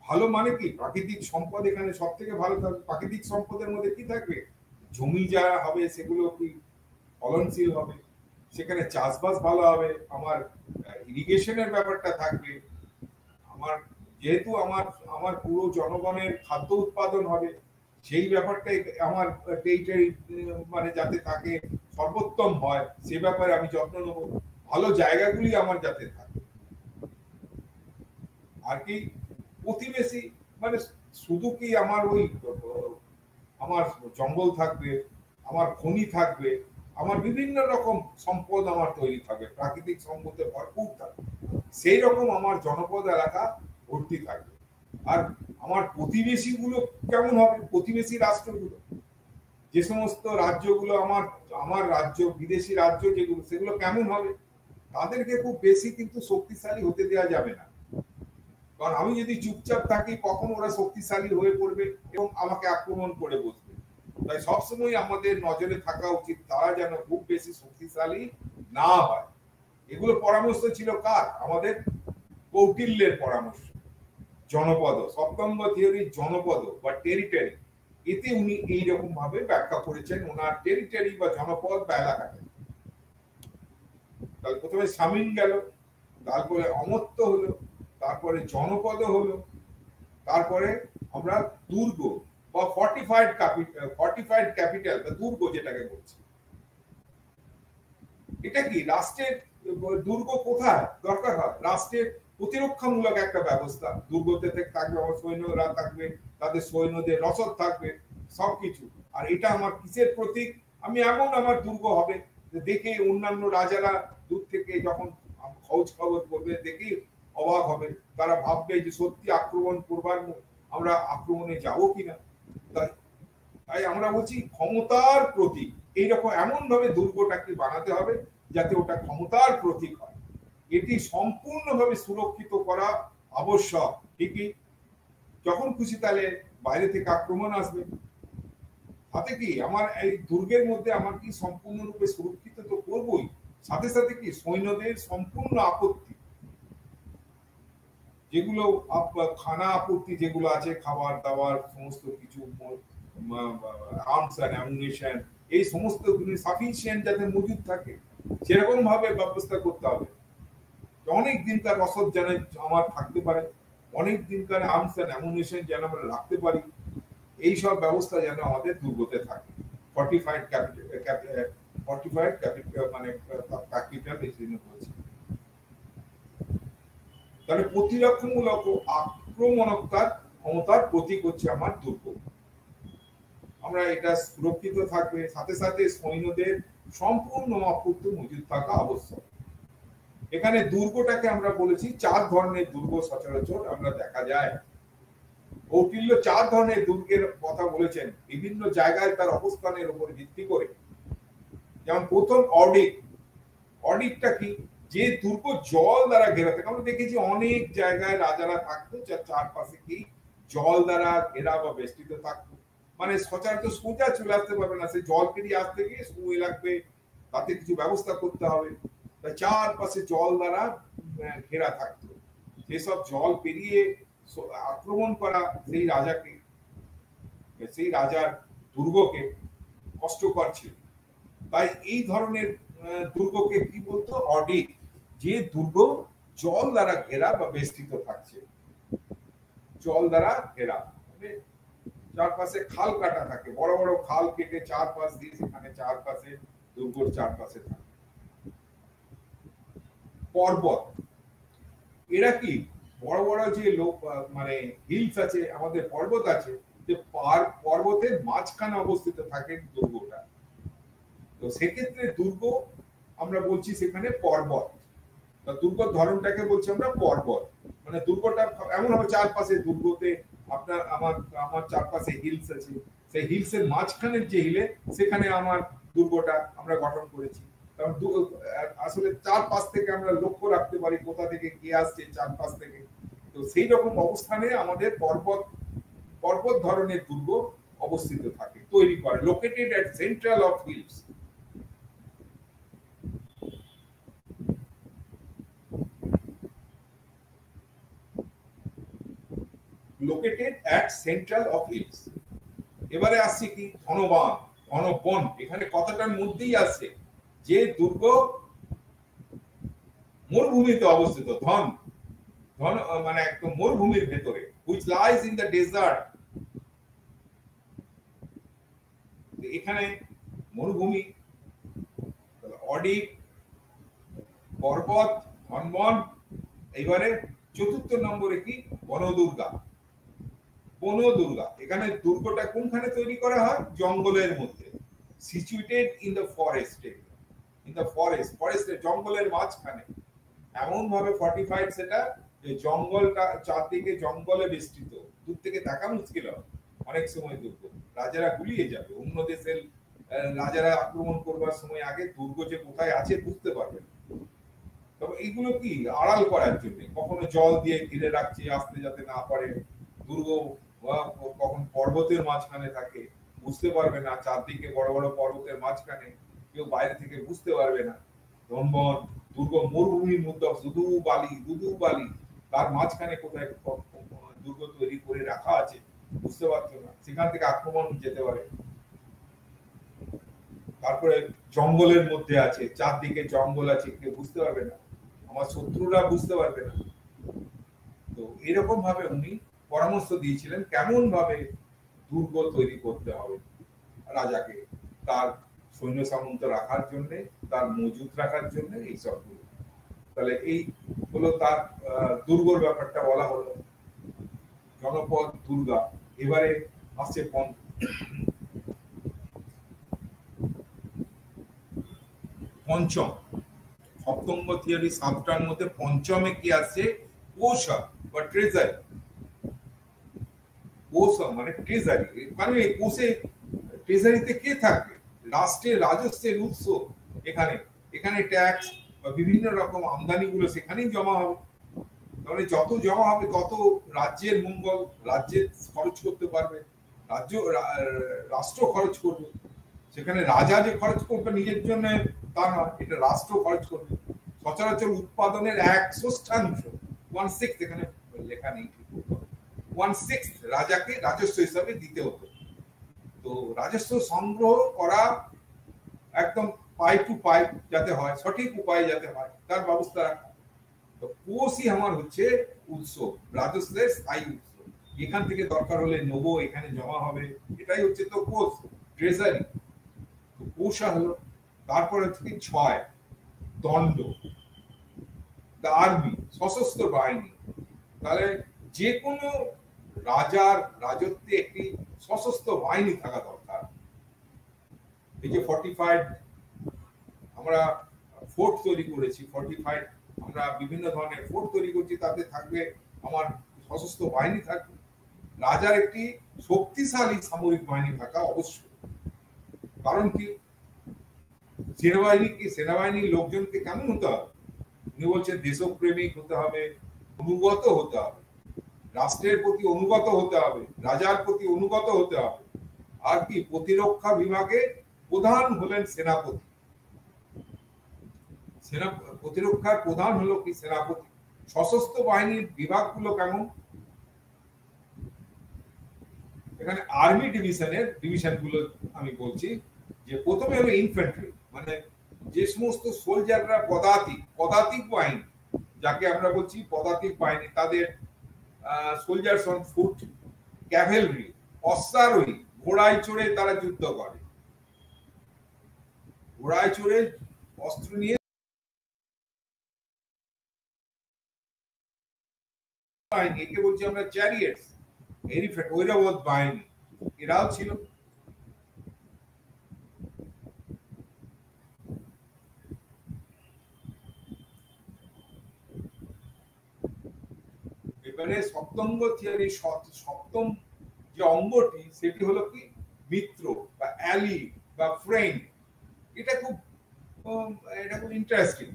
ভালো মানে কি প্রাকৃতিক সম্পদ এখানে সব থেকে ভালো থাকবে। প্রাকৃতিক সম্পদের মধ্যে কি থাকবে, জমি যা হবে সেগুলো কি ফলনশীল হবে, সেখানে চাষবাস ভালো হবে, আমার ইরিগেশনের ব্যাপারটা থাকবে, আমার যেহেতু আমার পুরো জনগণের খাদ্য উৎপাদন হবে, সেই ব্যাপারটাই আমার টেরিটরি মানে যাতে থাকে সর্বোত্তম হয় সে ব্যাপারে আমি যত্ন নেব। ভালো জায়গাগুলি আমার যাতে থাকে। আর কি প্রতিবেশী মানে শুধু কি আমার ওই আমার জঙ্গল থাকবে, আমার খনি থাকবে, আমার বিভিন্ন রকম সম্পদ আমার তৈরি থাকবে, প্রাকৃতিক সম্পদে ভরপুর থাকবে, সেই রকম আমার জনপদ এলাকা ভর্তি থাকবে। আর আমার প্রতিবেশী গুলো কেমন হবে, প্রতিবেশী রাষ্ট্রগুলো, যে সমস্ত রাজ্যগুলো আমার রাজ্য, বিদেশি রাজ্য যেগুলো, সেগুলো কেমন হবে, তাদেরকে খুব বেশি কিন্তু শক্তিশালী হতে দেওয়া যাবে না। কারণ আমি যদি চুপচাপ থাকি কখন ওরা শক্তিশালী হয়ে পড়বে এবং আমাকে আক্রমণ করে বসবে। তাই সবসময় আমাদের নজরে থাকা উচিত তারা যেন খুব বেশি শক্তিশালী না হয়। এগুলো পরামর্শ ছিল কার, আমাদের কৌটিল্যের পরামর্শ। জনপদ, সপ্তম থিওরি জনপদ বা টেরিটরি, এতে উনি এইরকম ভাবে ব্যাখ্যা করেছেন ওনার টেরিটরি বা জনপদ বা এলাকাটা। তাহলে প্রথমে সামিন গেল, তারপরে অমর্ত্য হলো, তারপরে জনপদ হলো, তারপরে আমরা দুর্গ বা ফর্টিফাইড ক্যাপিটাল বা দুর্গ যেটাকে বলছি। এটা কি রাষ্ট্রের দুর্গ কোথায় দরকার হয়, রাষ্ট্রের প্রতিরক্ষামূলক একটা ব্যবস্থা। দুর্গতে থাকবে আমার সৈন্যরা থাকবে, তাদের সৈন্যদের রসদ থাকবে, সবকিছু। আর এটা আমার কিসের প্রতীক, আমি এমন আমার দুর্গ হবে দেখে অন্যান্য রাজারা দূর থেকে যখন খোঁজ খবর করবে দেখে অবাক হবে, তারা ভাববে যে সত্যি আক্রমণ করবার আমরা আক্রমণে যাবো কিনা। তাই আমরা বলছি ক্ষমতার প্রতীক। এইরকম এমন ভাবে দুর্গটাকে বানাতে হবে যাতে ওটা ক্ষমতার প্রতীক হয়। এটি সম্পূর্ণভাবে সুরক্ষিত করা আবশ্যক। ঠিকই, যখন খুশি তাহলে বাইরে থেকে আক্রমণ আসবে, তাতে কি আমার এই দুর্গের মধ্যে আমার কি সম্পূর্ণরূপে সুরক্ষিত তো করবই, সাথে সাথে কি সৈন্যদের সম্পূর্ণ আপত্তি, যেগুলো খানা আপত্তি যেগুলো আছে, খাবার দাবার সমস্ত কিছু, আর্মস এন্ড অ্যামুনিশন, এই সমস্ত সাফিসিয়েন্ট যাতে মজুদ থাকে সেরকম ভাবে ব্যবস্থা করতে হবে। অনেক দিনকার রসদ যেন আমার থাকতে পারে, অনেক দিনকার আর্মস এন্ড অ্যামুনিশন যেন আমরা রাখতে পারি, এই সব ব্যবস্থা যেন আমাদের দুর্গতে থাকে। ফর্টিফাইড ক্যাপিটাল মানে ক্যাপিটাল এই জন্য বলছি। তাহলে প্রতিরক্ষামূলক ও আক্রমণাত্মক ক্ষমতার প্রতীক হচ্ছে আমার দুর্গ। আমরা এটা সুরক্ষিত থাকবে, সাথে সাথে সৈন্যদের সম্পূর্ণ আপত্তি মজুদ থাকা আবশ্যক। এখানে দুর্গটাকে আমরা বলেছি চার ধরনের দুর্গ সচরাচর আমরা দেখা যায়। কৌটিল্য চার ধরনের দুর্গের কথা বলেছেন বিভিন্ন জায়গায় তার অবস্থানের উপর ভিত্তি করে। যেমন প্রথম অডিক। অডিকটা কি, যে দুর্গ জল দ্বারা ঘেরা থাকে। আমরা দেখেছি অনেক জায়গায় রাজারা থাকতো যার চারপাশে কি জল দ্বারা ঘেরা বা বেষ্টিত থাকতো, মানে সচরাচর সোজা চলে আসতে পারবে না, সে জল পেরিয়ে আসতে গিয়ে সময় লাগবে, তাতে কিছু ব্যবস্থা করতে হবে। তাই চারপাশে জল দ্বারা ঘেরা থাকতো। সেসব জল পেরিয়ে আক্রমণ করা সেই রাজাকে, সেই রাজার দুর্গকে কষ্টকর ছিল। তাই এই ধরনের দুর্গকে কি বলতো? অডিক, যে দুর্গ জল দ্বারা ঘেরা বা বেষ্টিত থাকছে, জল দ্বারা ঘেরা, মানে চারপাশে খাল কাটা থাকে, বড় বড় খাল কেটে চারপাশ দিয়ে সেখানে চারপাশে দুর্গর চারপাশে থাকে। পর্বত, এরা কি বড় বড় যে লোক মানে হিলস আছে, আমাদের পর্বত আছে, যে পর্বতের মাঝখানে অবস্থিত থাকে দুর্গটা। তো সেক্ষেত্রে দুর্গ আমরা বলছি সেখানে পর্বত, দুর্গর ধরনটাকে বলছি আমরা পর্বত। মানে দুর্গটা এমন হবে চারপাশে দুর্গতে আপনার আমার চারপাশে হিলস আছে, সেই হিলসের মাঝখানের যে হিলে সেখানে আমার দুর্গটা আমরা গঠন করেছি। কারণ আসলে চারপাশ থেকে আমরা লক্ষ্য রাখতে পারি কোথা থেকে কে আসছে চারপাশ থেকে। তো সেই রকম অবস্থানে আমাদের পর্বত ধরনের দুর্গ অবস্থিত থাকে, তৈরি করে, located at central of hills. Located at central of hills. এবারে আসছে কি? ঘনবন, ঘনবন। এখানে কথাটার মধ্যেই আছে যে দুর্গ মরুভূমিতে অবস্থিত, ধন মানে একদম মরুভূমির ভেতরে, which lies in the desert। এখানে মরুভূমি, অডিক, পর্বত, ঘনবন। এবারে চতুর্থ নম্বরে কি? বনদুর্গা। বনদুর্গা, এখানে দুর্গটা কোনখানে তৈরি করা হয়? জঙ্গলের মধ্যে, situated in the forest. In the forest, ফরেস্টের জঙ্গলের মাঝখানে, এমন ভাবে ফর্টিফাইড সেটা যে জঙ্গলটা চারদিকে জঙ্গলে বেষ্টিত, দূর থেকে দেখা মুশকিল হয় অনেক সময় দুর্গ, রাজারা গুলিয়ে যাবে। অন্য দেশের রাজারা আক্রমণ করবার সময় আগে দুর্গ যে কোথায় আছে বুঝতে পারবে না। তবে এইগুলো কি আড়াল করার জন্য, কখনো জল দিয়ে ঘিরে রাখছে আসতে যাতে না পারে। দুর্গ কখন পর্বতের মাঝখানে থাকে, বুঝতে পারবে না, চারদিকে বড় বড় পর্বতের মাঝখানে, কেউ বাইরে থেকে বুঝতে পারবে না। ধনবন দুর্গ মরুভূমির মধ্যে, শুধু বালি, তার মাঝখানে কোথায় দুর্গ তৈরি করে রাখা আছে বুঝতে পারছো না, সেখান থেকে আক্রমণ যেতে পারে। তারপরে জঙ্গলের মধ্যে আছে, চারদিকে জঙ্গল আছে, কেউ বুঝতে পারবে না, আমার শত্রুরা বুঝতে পারবে না। তো এরকম ভাবে উনি পরামর্শ দিয়েছিলেন কেমন ভাবে দুর্গ তৈরি করতে হবে রাজাকে, তার সৈন্য সামন্ত রাখার জন্য, তার মজুত রাখার জন্য, এই সবগুলো। তাহলে এই হলো তার দুর্গর ব্যাপারটা বলা হলো, জনপদ, দুর্গা। এবারে আসছে পঞ্চম, সপ্তম থিওরি সাতটার মধ্যে পঞ্চমে কি আসছে? কোষা বা ট্রেজারি। কোষা মানে ট্রেজারি, মানে কোষে ট্রেজারিতে কে থাকবে? রাষ্ট্রের রাজস্বের উৎস এখানে, এখানে ট্যাক্স বা বিভিন্ন রকম আমদানি গুলো সেখানেই জমা হবে। তাহলে যত জমা হবে তত রাজ্যের মঙ্গল, রাজ্যের খরচ করতে পারবে, রাষ্ট্র খরচ করবে। সেখানে রাজা যে খরচ করবে নিজের জন্য তা নয়, এটা রাষ্ট্র খরচ করবে। সচরাচর উৎপাদনের 1/6, 1/6 এখানে লেখা নেই, 1/6 রাজাকে রাজস্ব হিসাবে দিতে হতো। তো রাজস্ব সংগ্রহ করা একদম পাই টু পাই যাতে হয়, সঠিক উপায়ে যাতে হয়, তার ব্যবস্থা রাখা। তো কোষই আমার হচ্ছে উৎস, রাজস্বের স্থায়ী উৎস। এখান থেকে দরকার হলে নেবো, এখানে জমা হবে, এটাই হচ্ছে তো কোষ, ট্রেজারি। তো কোষা হলো। তারপরে থেকে 6 দণ্ড, দ্য আর্মি, সশস্ত্র বাহিনী। তাহলে যে কোনো রাজার রাজত্বে একটি সশস্ত্র বাহিনী থাকা দরকার। এই যে ফর্টিফাইড আমরা ফোর্ট তৈরি করেছি, ফর্টিফাইড আমরা বিভিন্ন ধরনের ফোর্ট তৈরি করছি, তাতে থাকবে আমার সশস্ত্র বাহিনী থাকবে। রাজার একটি শক্তিশালী সামরিক বাহিনী থাকা অবশ্যই। কারণ কি? সেনাবাহিনীর লোকজনকে কেমন হতে হবে? উনি বলছেন দেশপ্রেমিক হতে হবে, অনুগত হতে হবে, রাষ্ট্রের প্রতি অনুগত হতে হবে, রাজার প্রতি অনুগত হতে হবে। আর কি প্রতিরক্ষা বিভাগে প্রধান হলেন সেনাপতি। সেনা প্রতিরক্ষার প্রধান হলো কি সেনাপতি। সশস্ত্র বাহিনীর বিভাগগুলো কেমন, এখানে আর্মি ডিভিশন গুলো আমি বলছি যে প্রথমে হলো ইনফ্যান্ট্রি, মানে যে সমস্ত সোলজাররা পদাতিক বাহিনী, যাকে আমরা বলছি পদাতিক বাহিনী, তাদের সোলজার্স অন ফুট, ক্যাভেলরি, অশ্বারোহী, ঘোড়ায় চড়ে তারা যুদ্ধ করে, ঘোড়ায় চড়ে অস্ত্র নিয়ে বাহিনী, একে বলছি আমরা চ্যারিয়েটস, এলিফ্যান্ট, ঐরাবত বাহিনী, এরাও ছিল। এবারে সপ্তঙ্গ থিওরি, সপ্তম যে অঙ্গটি সেটি হলো কি মিত্র বা অ্যালি বা ফ্রেন্ড। এটা খুব ইন্টারেস্টিং।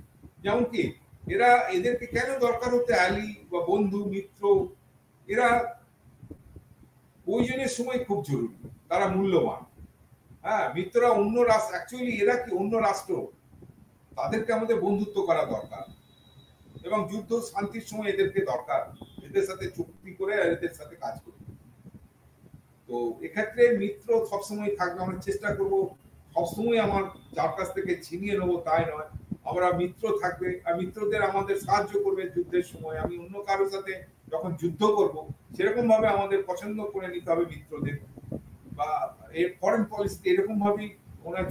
যেমন কি এদেরকে কেন দরকার হতো অ্যালি বা বন্ধু মিত্র, এরা প্রয়োজনের সময় খুব জরুরি, তারা মূল্যবান। হ্যাঁ, মিত্ররা অন্য রাষ্ট্র, অ্যাকচুয়ালি এরা কি অন্য রাষ্ট্র, তাদেরকে আমাদের বন্ধুত্ব করা দরকার এবং যুদ্ধ শান্তির সময় এদেরকে দরকার, এদের সাথে চুক্তি করে এদের সাথে কাজ করি। তো এক্ষেত্রে মিত্র সবসময় থাকবে, আমরা চেষ্টা করব সবসময় আমার যার কাছ থেকে ছিনিয়ে নেবো তাই নয়, আমরা মিত্র থাকবে আর মিত্রদের আমাদের সাহায্য করবে যুদ্ধের সময়। আমি অন্য কারোর সাথে যখন যুদ্ধ করব সেরকম ভাবে আমাদের পছন্দ করে নিতে হবে মিত্রদের, বা এর ফরেন পলিসি এরকম ভাবেই ওনার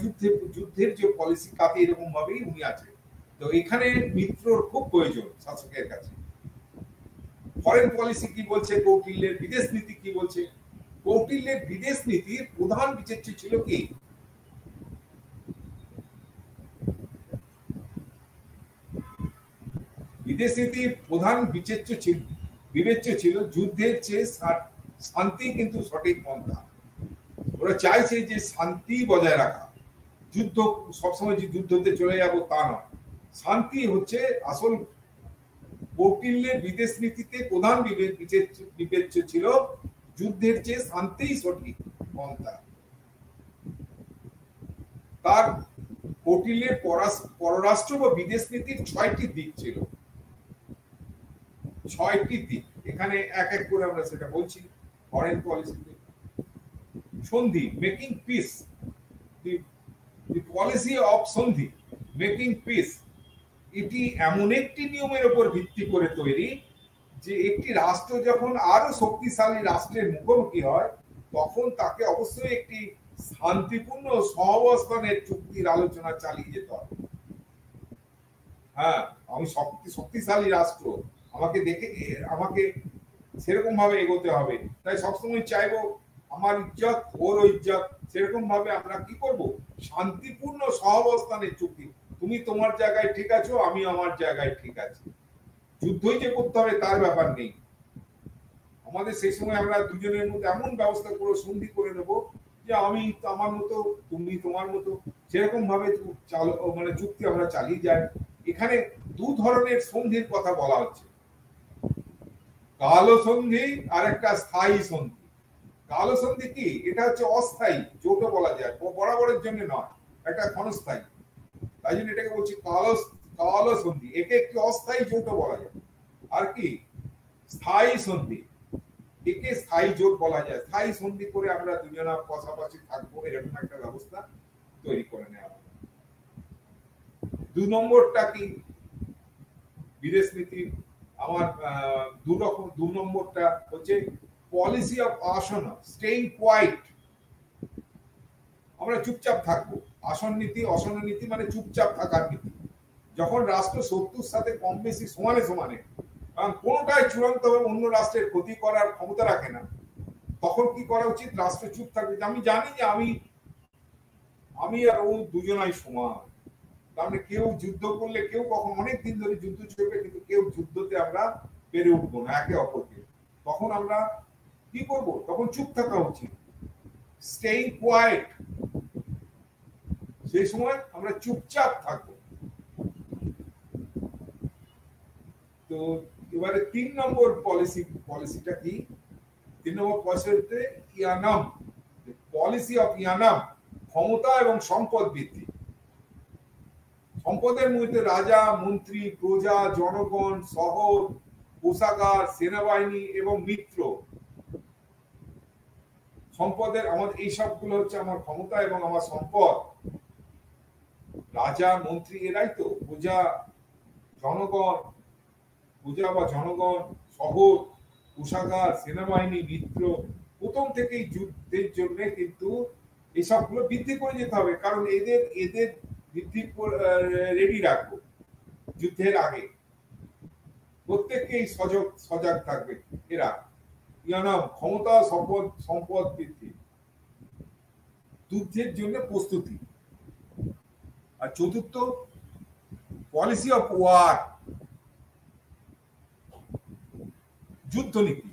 যুদ্ধের যে পলিসি তাতে এরকম ভাবেই উনি আছে। তো এখানে মিত্রর খুব প্রয়োজন শাসকের কাছে। ফরেন পলিসি কি বলছে, কৌটিল্যের বিদেশ নীতি কি বলছে? কৌটিল্যের বিদেশ নীতির প্রধান বিচার্য ছিল কি, বিদেশ নীতির প্রধান বিবেচ্য ছিল যুদ্ধের চেয়ে শান্তি কিন্তু সঠিক পন্থা। ওরা চাইছে যে শান্তি বজায় রাখা, যুদ্ধ সবসময় যে যুদ্ধতে চলে যাব তা নয়, শান্তি হচ্ছে আসল। কৌটিল্যের বিদেশ নীতিতে প্রধান বিবেচ্য ছিল যুদ্ধের চেয়ে শান্তিই সঠিক পন্থা। তার কৌটিল্যের পররাষ্ট্র বা বিদেশ নীতির 6টি দিক ছিল, 6টি দিক। এখানে এক এক করে আমরা সেটা বলছি। ফরেন পলিসিতে সন্ধি, making piece, the policy of সন্ধি, মেকিং পিস, এটি এমন একটি নিয়মের উপর ভিত্তি করে তৈরি যে একটি রাষ্ট্র যখন আরো শক্তিশালী রাষ্ট্রের মুখোমুখি হয় তখন তাকে অবশ্যই একটি শান্তিপূর্ণ সহাবস্থানের চুক্তির আলোচনা চালিয়ে যেতে হবে। হ্যাঁ, আমি শক্তিশালী রাষ্ট্র, আমাকে সেরকম ভাবে এগোতে হবে। তাই সবসময় চাইবো আমার ইজ্জত ওর ইজ্জত, সেরকম ভাবে আমরা কি করব, শান্তিপূর্ণ সহাবস্থানের চুক্তি। তুমি তোমার জায়গায় ঠিক আছো, আমি আমার জায়গায় ঠিক আছি, যুদ্ধই যে করতে হবে তার ব্যাপার নেই। আমাদের সেই সময় আমরা দুজনের মধ্যে এমন ব্যবস্থা করে সন্ধি করে নেব যে আমি আমার মতো তুমি তোমার মতো, সেরকম ভাবে মানে চুক্তি আমরা চালিয়ে যাই। এখানে দু ধরনের সন্ধির কথা বলা হচ্ছে, কালো সন্ধি আর একটা স্থায়ী সন্ধি। কালো সন্ধি কি, এটা হচ্ছে অস্থায়ী, যৌথ বলা যায়, বরাবরের জন্য নয়, একটা ক্ষণস্থায়ী, তাই জন্য এটাকে বলছি কালো সন্ধি। একে একটি অস্থায়ী যৌথ বলা যায়। আর কি স্থায়ী সন্ধি, একে স্থায়ী জোট বলা যায়। স্থায়ী সন্ধি করে আমরা দুজনা পাশাপাশি থাকবো, এরকম একটা ব্যবস্থা তৈরি করে নেওয়া। 2 নম্বরটা কি বিদেশ নীতি, আমার 2 নম্বরটা হচ্ছে পলিসি অফ আসন, স্টেইং কোয়াইট, আমরা চুপচাপ থাকবো। আসন নীতি, অসন নীতি মানে চুপচাপ থাকার নীতি। যখন রাষ্ট্র শত্রুর সাথে কম বেশি সমানে সমানে, কারণ কোনটাই চূড়ান্ত ভাবে অন্য রাষ্ট্রের ক্ষতি করার ক্ষমতা রাখে না, তখন কি করা উচিত, রাষ্ট্র চুপ থাকবে। আমি জানি যে আমি আর ও দুজনাই সমান, তাহলে কেউ যুদ্ধ করলে, কেউ কখন অনেক দিন ধরে যুদ্ধ চলবে কিন্তু কেউ যুদ্ধতে আমরা পেরে উঠবো না একে অপরকে, তখন আমরা কি করব, তখন চুপ থাকা উচিত, স্টেইং কোয়াইট। সেই সময় আমরা চুপচাপ থাকবো। তো এবারে 3 নম্বর পলিসিটা কি, 3 নম্বর পলিসিতে ইয়ানাম, পলিসি অফ ইয়ানাম ক্ষমতা এবং সম্পদ বৃদ্ধি। সম্পদের মধ্যে রাজা, মন্ত্রী, প্রজা, জনগণ, শহর, কোষাগার, সেনাবাহিনী এবং মিত্র সম্পদের আমাদের এই সবগুলো হচ্ছে আমার ক্ষমতা এবং আমার সম্পদ। রাজা, মন্ত্রী এরাই তো, প্রজা বা জনগণ, শহর, কোষাগার, সেনাবাহিনী, মিত্র। প্রথম থেকেই যুদ্ধের জন্য কিন্তু এই সবগুলো বৃদ্ধি করে যেতে হবে, কারণ এদের বৃদ্ধি রেডি রাখবো যুদ্ধের আগে। প্রত্যেককেই সজাগ থাকবে এরা। ইয়ানাম ক্ষমতা, সম্পদ বৃদ্ধি, যুদ্ধের জন্য প্রস্তুতি। আর চতুর্থ পলিসি অফ ওয়ার, যুদ্ধনীতি।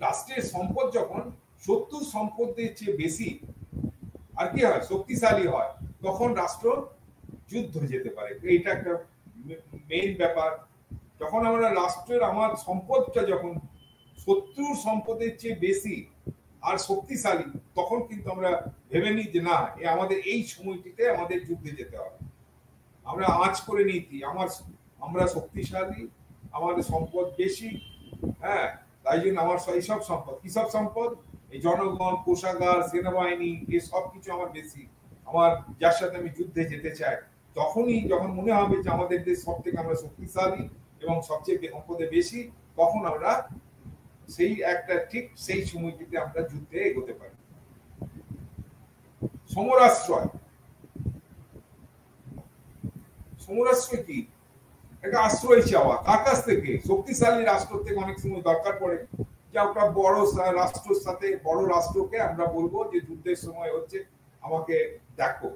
রাষ্ট্রের সম্পদ যখন শত্রুর সম্পদের চেয়ে বেশি আর কি হয়, শক্তিশালী হয়, তখন রাষ্ট্র যুদ্ধ যেতে পারে। এইটা একটা মেইন ব্যাপার। যখন আমরা রাষ্ট্রের আমার সম্পদটা যখন শত্রুর সম্পদের চেয়ে বেশি আর শক্তিশালী, তখন কিন্তু আমরা ভেবে নিই যে না, আমাদের এই সময়টিতে আমাদের যুদ্ধে যেতে হবে। আমরা আঁচ করে নিই আমরা শক্তিশালী, আমাদের সম্পদ বেশি, হ্যাঁ, তাই জন্য আমার এইসব সম্পদ, কিসব সম্পদ, এই জনগণ, কোষাগার, সেনাবাহিনী, এই সব কিছু আমার বেশি, আমার যার সাথে আমি যুদ্ধে যেতে চাই। যখন মনে হবে যে আমাদের দেশ সব থেকে আমরা শক্তিশালী এবং সবচেয়ে সম্পদে বেশি, তখন আমরা সেই সময়টিতে আমরা যুদ্ধে এগোতে পারি। সমরাশ্রয় কি? একটা আশ্রয় চাওয়া। কার কাছ থেকে? শক্তিশালী রাষ্ট্র থেকে অনেক সময় দরকার পড়ে যে একটা বড় রাষ্ট্রের সাথে, বড় রাষ্ট্রকে আমরা বলবো যে যুদ্ধের সময় হচ্ছে আমাকে দেখো,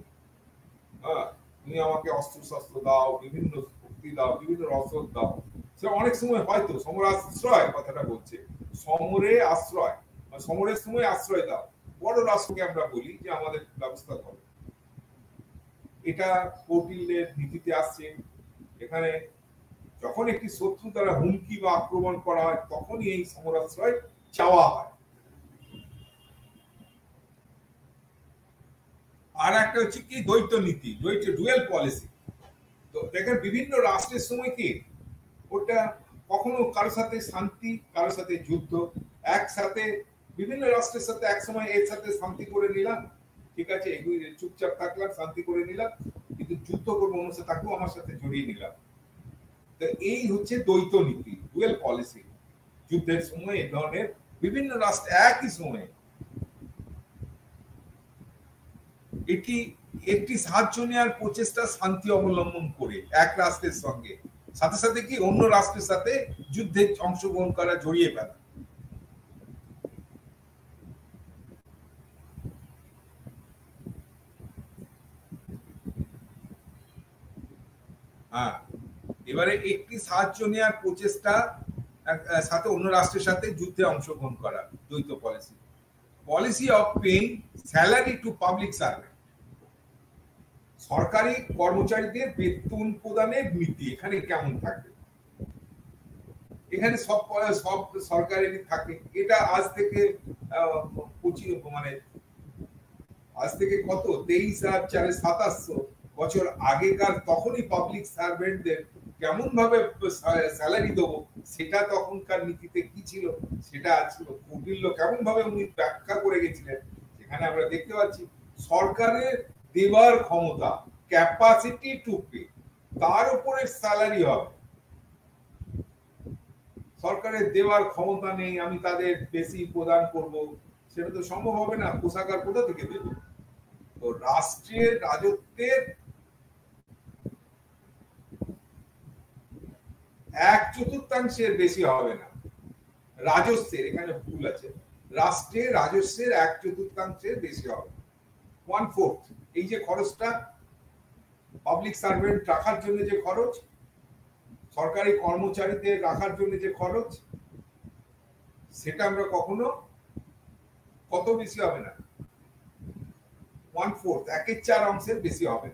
তুমি আমাকে অস্ত্র শস্ত্র দাও, বিভিন্ন শক্তি দাও, বিভিন্ন রসদ দাও। সে অনেক সময় হয়তো সমরাশ্রয় কথাটা বলছে, সমরের সময় আশ্রয় দাও। বড় রাষ্ট্রকে আমরা বলি যে আমাদের ব্যবস্থা করো। এটা কৌটিল্যের নীতিতে আসছে। এখানে যখন একটি শত্রু দ্বারা হুমকি বা আক্রমণ করা হয়, তখনই এই সমরাশ্রয় চাওয়া হয়। আর একটা হচ্ছে কি, দ্বৈত নীতি, ডুয়াল পলিসি। তো দেখেন বিভিন্ন রাষ্ট্রের সময় কি ওটা কখনো কারোর সাথে শান্তি, কারোর সাথে যুদ্ধ, একসাথে বিভিন্ন রাষ্ট্রের সাথে এক সময় এর সাথে শান্তি করে নিলাম, ঠিক আছে, চুপচাপ থাকলাম, শান্তি করে নিলাম, কিন্তু যুদ্ধ করবো অন্য সাথে, তাকেও আমার সাথে জড়িয়ে নিলাম। এই হচ্ছে দ্বৈত নীতি, ডুয়াল পলিসি। যুদ্ধের সময় এই ধরনের বিভিন্ন রাষ্ট্র একই সময়ে এটি একটি সাহায্য নেওয়ার প্রচেষ্টা শান্তি অবলম্বন করে এক রাষ্ট্রের সঙ্গে, সাথে সাথে কি অন্য রাষ্ট্রের সাথে যুদ্ধে অংশগ্রহণ করা, জড়িয়ে ফেলা। হ্যাঁ, এবারে একটি সাহায্য নেওয়ার প্রচেষ্টা সাথে অন্য রাষ্ট্রের সাথে যুদ্ধে অংশগ্রহণ করা, দ্বৈত policy. Policy of paying salary to public servant, সরকারি কর্মচারীদের বেতন প্রদানের নীতি এখানে কেমন থাকবে? এখানে সব সরকারেরই থাকে। এটা আজ থেকে কত 23,2700 বছর আগেকার, তখনই পাবলিক সার্ভেন্টদের কেমন ভাবে স্যালারি দেবো, সেটা তখনকার নীতিতে কি ছিল, সেটা ছিল কৌটিল্য কেমন ভাবে উনি ব্যাখ্যা করে গেছিলেন। সেখানে আমরা দেখতে পাচ্ছি সরকারের দেবার ক্ষমতা, ক্যাপাসিটি টু পে, তার উপরে স্যালারি হবে। সরকারের দেওয়ার ক্ষমতা নেই, আমি তাদের বেশি প্রদান করব, সেটা তো সম্ভব হবে না। কোষাগার কোথা থেকে দেব? তো রাষ্ট্রের রাজত্বের 1/4 বেশি হবে না। রাজস্বের, এখানে ভুল আছে, রাষ্ট্রের রাজস্বের 1/4 বেশি হবে। 1/4, এই যে খরচটা পাবলিক সার্ভেন্ট রাখার জন্য যে খরচ, সরকারি কর্মচারীদের রাখার জন্য যে খরচ, সেটা আমরা কখনো কত বেশি হবে না, 1/4, 1/4 বেশি হবে।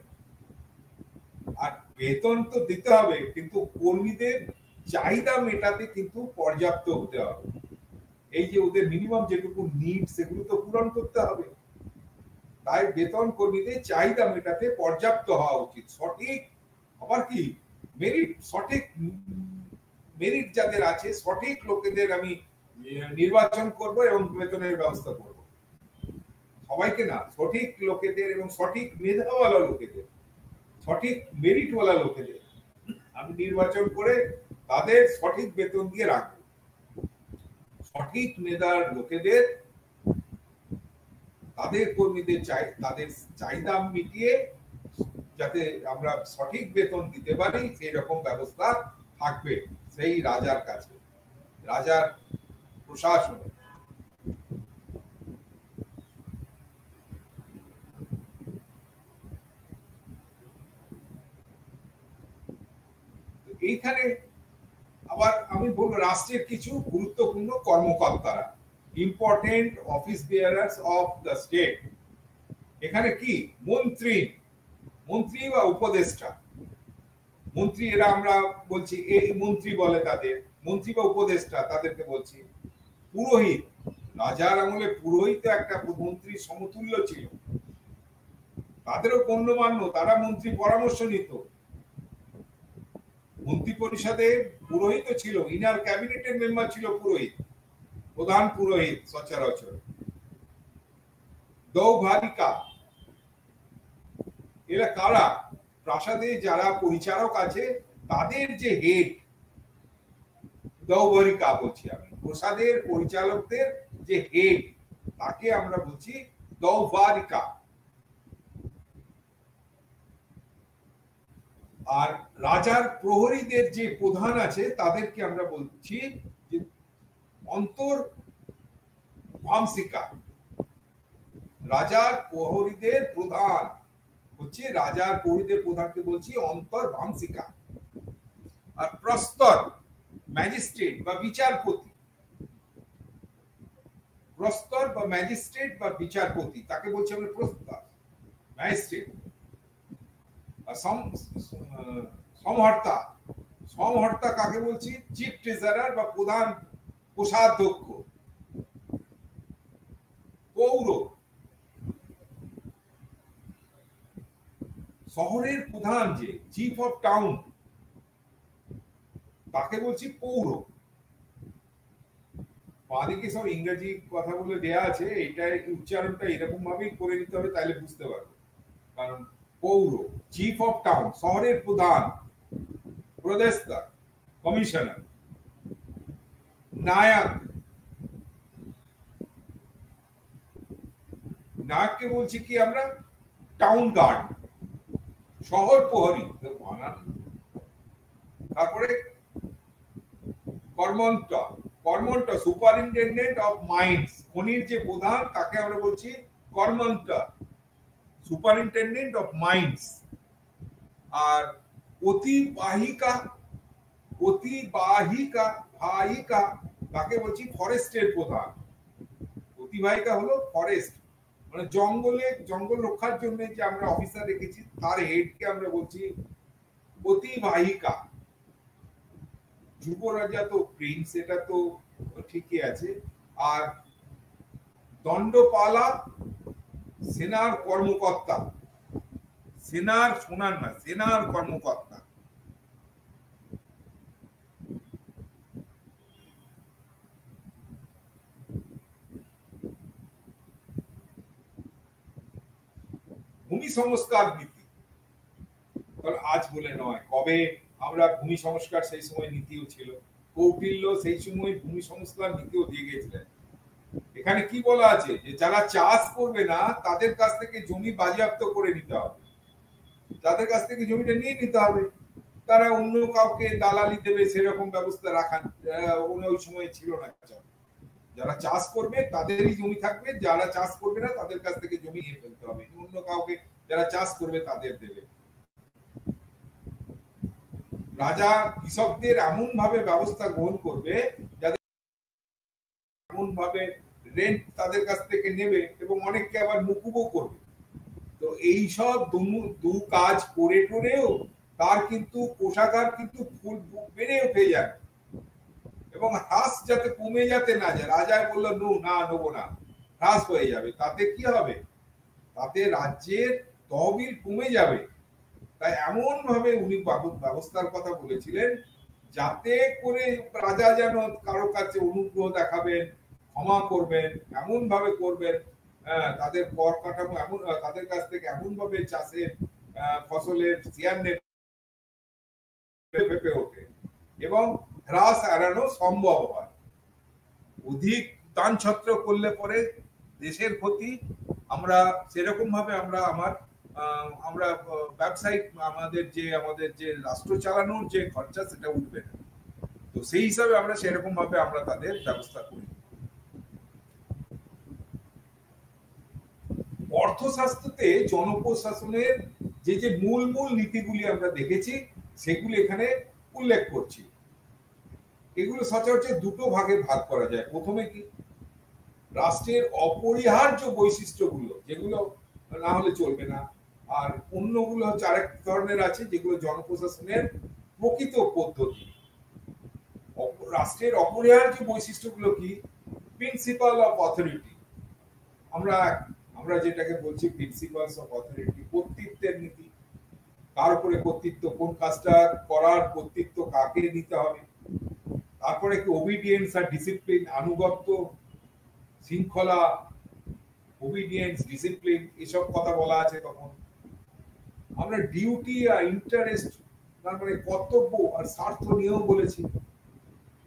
আর বেতন তো দিতে হবে, কিন্তু কর্মীদের চাহিদা মেটাতে কিন্তু পর্যাপ্ত হতে হবে। এই যে ওদের মিনিমাম যেটুকু নিড সেগুলো তো পূরণ করতে হবে। তাই বেতন কর্মীদের চাহিদা মেটাতে পর্যাপ্ত হওয়া উচিত। সঠিক আবার কি মেরিট, সঠিক মেরিট যাদের আছে সঠিক লোকেদের আমি নির্বাচন করব এবং বেতনের ব্যবস্থা করব। সবাইকে না, সঠিক লোকেদের এবং সঠিক মেধাওয়ালা লোকেদের, সঠিক মেরিটওয়ালা লোকেদের আমি নির্বাচন করে তাদের সঠিক বেতন দিয়ে রাখবো। সঠিক মেধার লোকেদের তাদের কর্মীদের তাদের চাহিদা মিটিয়ে যাতে আমরা সঠিক বেতন দিতে পারি সেই রকম ব্যবস্থা থাকবে সেই রাজার কাছে, রাজার প্রশাসনে। এইখানে আবার আমি বলবো রাষ্ট্রের কিছু গুরুত্বপূর্ণ কর্মকর্তারা, important office বেয়ারার্স of the state. এখানে কি মন্ত্রী, মন্ত্রী বা উপদেষ্টা, মন্ত্রী এরা আমরা বলছি এই মন্ত্রী বলে তাদের, মন্ত্রী বা উপদেষ্টা তাদেরকে বলছি। পুরোহিত, রাজার আমলে পুরোহিত একটা মন্ত্রীর সমতুল্য ছিল, তাদেরও গণ্যমান্য, তারা মন্ত্রী পরামর্শ নিত। মন্ত্রী পরিষদে পুরোহিত ছিল, ইনার ক্যাবিনেটের মেম্বার ছিল পুরোহিত, প্রধান পুরোহিত সচরাচর। দৌভারিকা এরা কারা? প্রাসাদে যারা পরিচারক আছে তাদের যে হেড, দৌভারিকা বলছি আমি, প্রাসাদের পরিচালকদের যে হেড তাকে আমরা বলছি দৌভারিকা। আর রাজার প্রহরীদের যে প্রধান আছে তাদেরকে আমরা বলছি যে অন্তর ভামসিকা। রাজার প্রহরীদের প্রধান হচ্ছে, রাজার প্রহরীদের প্রধানকে বলছি অন্তর ভামসিকা। আর প্রস্তর ম্যাজিস্ট্রেট বা বিচারপতি, প্রস্তর বা ম্যাজিস্ট্রেট বা বিচারপতি তাকে বলছি আমরা প্রস্তর ম্যাজিস্ট্রেট। সমহর্তা, সমহর্তা কাকে বলছি? চিফ ট্রেজারার বা প্রধান কোষাধ্যক্ষ। পৌর, শহরের প্রধান যে চিফ অফ টাউন তাকে বলছি পৌর। বাঁদিকে সব ইংরেজি কথা বলে দেয়া আছে, এটা উচ্চারণটা এরকম ভাবেই করে নিতে হবে, তাহলে বুঝতে পারবে। কারণ পৌর, চিফ অফ টাউন, শহরের প্রধান, প্রদেশতা, কমিশনার। নায়ক, নায়ককে বলছি কি আমরা? টাউন গার্ড, শহর প্রহরী। তারপরে কর্মন্ত, কর্মন্ত সুপারিনটেন্ডেন্ট অফ মাইন্স, খনির যে প্রধান তাকে আমরা বলছি কর্মন্ত, সুপারিনটেন্ডেন্ট অফ মাইন্স। আর অতিবাহিকা, অতিবাহিকা ভাহিকা তাকে বলছি ফরেস্টের প্রধান। অতিবাহিকা হলো ফরেস্ট, মানে জঙ্গলে, জঙ্গল রক্ষার জন্য যে আমরা অফিসার রেখেছি তার হেডকে আমরা বলছি অতিবাহিকা। যুবরাজা তো প্রিন্স, এটা তো ঠিকই আছে। আর দণ্ডপালা সেনার কর্মকর্তা, সেনার, সোনার না, সেনার কর্মকর্তা। ভূমি সংস্কার নীতি, আজ বলে নয়, কবে আমরা ভূমি সংস্কার, সেই সময় নীতিও ছিল। কৌটিল্য সেই সময় ভূমি সংস্কার নীতিও দিয়ে গেছিলেন। এখানে কি বলা আছে যে যারা চাষ করবে না তাদের কাছ থেকে জমি বাজেয়াপ্ত করে নিতে হবে, তাদের কাছ থেকে জমিটা নিয়ে নিতে হবে। তারা অন্য কাউকে দালালি দেবে সেরকম ব্যবস্থা রাখা ওই সময় ছিল না। যারা চাষ করবে তাদেরই জমি থাকবে, যারা চাষ করবে না তাদের কাছ থেকে জমি নিয়ে ফেলতে হবে, অন্য কাউকে যারা চাষ করবে তাদের দেবে। রাজা কৃষকদের এমন ভাবে ব্যবস্থা গ্রহণ করবে যাতে এমন ভাবে রেন্ট তাদের কাছ থেকে নেবে এবং অনেককে আবার মুকুবও করবে। তো এই সব দু কাজ করে টরেও তার কিন্তু কোষাগার কিন্তু ফুল বেড়ে উঠে যায় এবং হ্রাস যাতে কমে যাতে না যায়। রাজায় বললো না নেবো না, হ্রাস হয়ে যাবে, তাতে কি হবে, তাতে রাজ্যের তহবিল কমে যাবে। তাই এমন ভাবে উনি ব্যবস্থার কথা বলেছিলেন যাতে করে রাজা যেন কারো কাছে অনুগ্রহ দেখাবেন, ক্ষমা করবেন, এমন ভাবে করবেন, তাদের কর কাঠামো এমন, তাদের কাছ থেকে এমন ভাবে চাষের ফসলের শেয়ার নেবে ওঠে এবং হ্রাস এড়ানো সম্ভব হয়। অধিক দান ছত্র করলে পরে দেশের ক্ষতি। আমরা সেরকম ভাবে আমরা ব্যবসায়িক আমাদের যে রাষ্ট্র চালানোর যে খরচা সেটা উঠবে না। তো সেই হিসাবে আমরা সেরকম ভাবে আমরা তাদের ব্যবস্থা করি। অর্থশাস্ত্রতে জনপ্রশাসনের যে মূল নীতিগুলি আমরা দেখেছি সেগুলি এখানে উল্লেখ করছি। এগুলো সচরাচর দুটো ভাগে ভাগ করা যায়। প্রথমে কি, রাষ্ট্রের অপরিহার্য বৈশিষ্ট্যগুলো যেগুলো না হলে চলবে না, আর অন্যগুলো হচ্ছে আরেক ধরনের আছে যেগুলো জনপ্রশাসনের প্রকৃত পদ্ধতি। রাষ্ট্রের অপরিহার্য বৈশিষ্ট্যগুলো কি, প্রিন্সিপাল অফ অথরিটি, আমরা যেটাকে বলছি প্রিন্সিপালস অফ অথরিটি, কর্তৃত্বের নীতি, কার উপরে কর্তৃত্ব, কোন কাজটা করার কর্তৃত্ব কাকে নিতে হবে। তারপরে কি ওবিডিয়েন্স আর ডিসিপ্লিন, আনুগত্য, শৃঙ্খলা, ওবিডিয়েন্স, ডিসিপ্লিন, এসব কথা বলা আছে। তখন আমরা ডিউটি আর ইন্টারেস্ট, তারপরে কর্তব্য আর স্বার্থ নিয়েও বলেছি।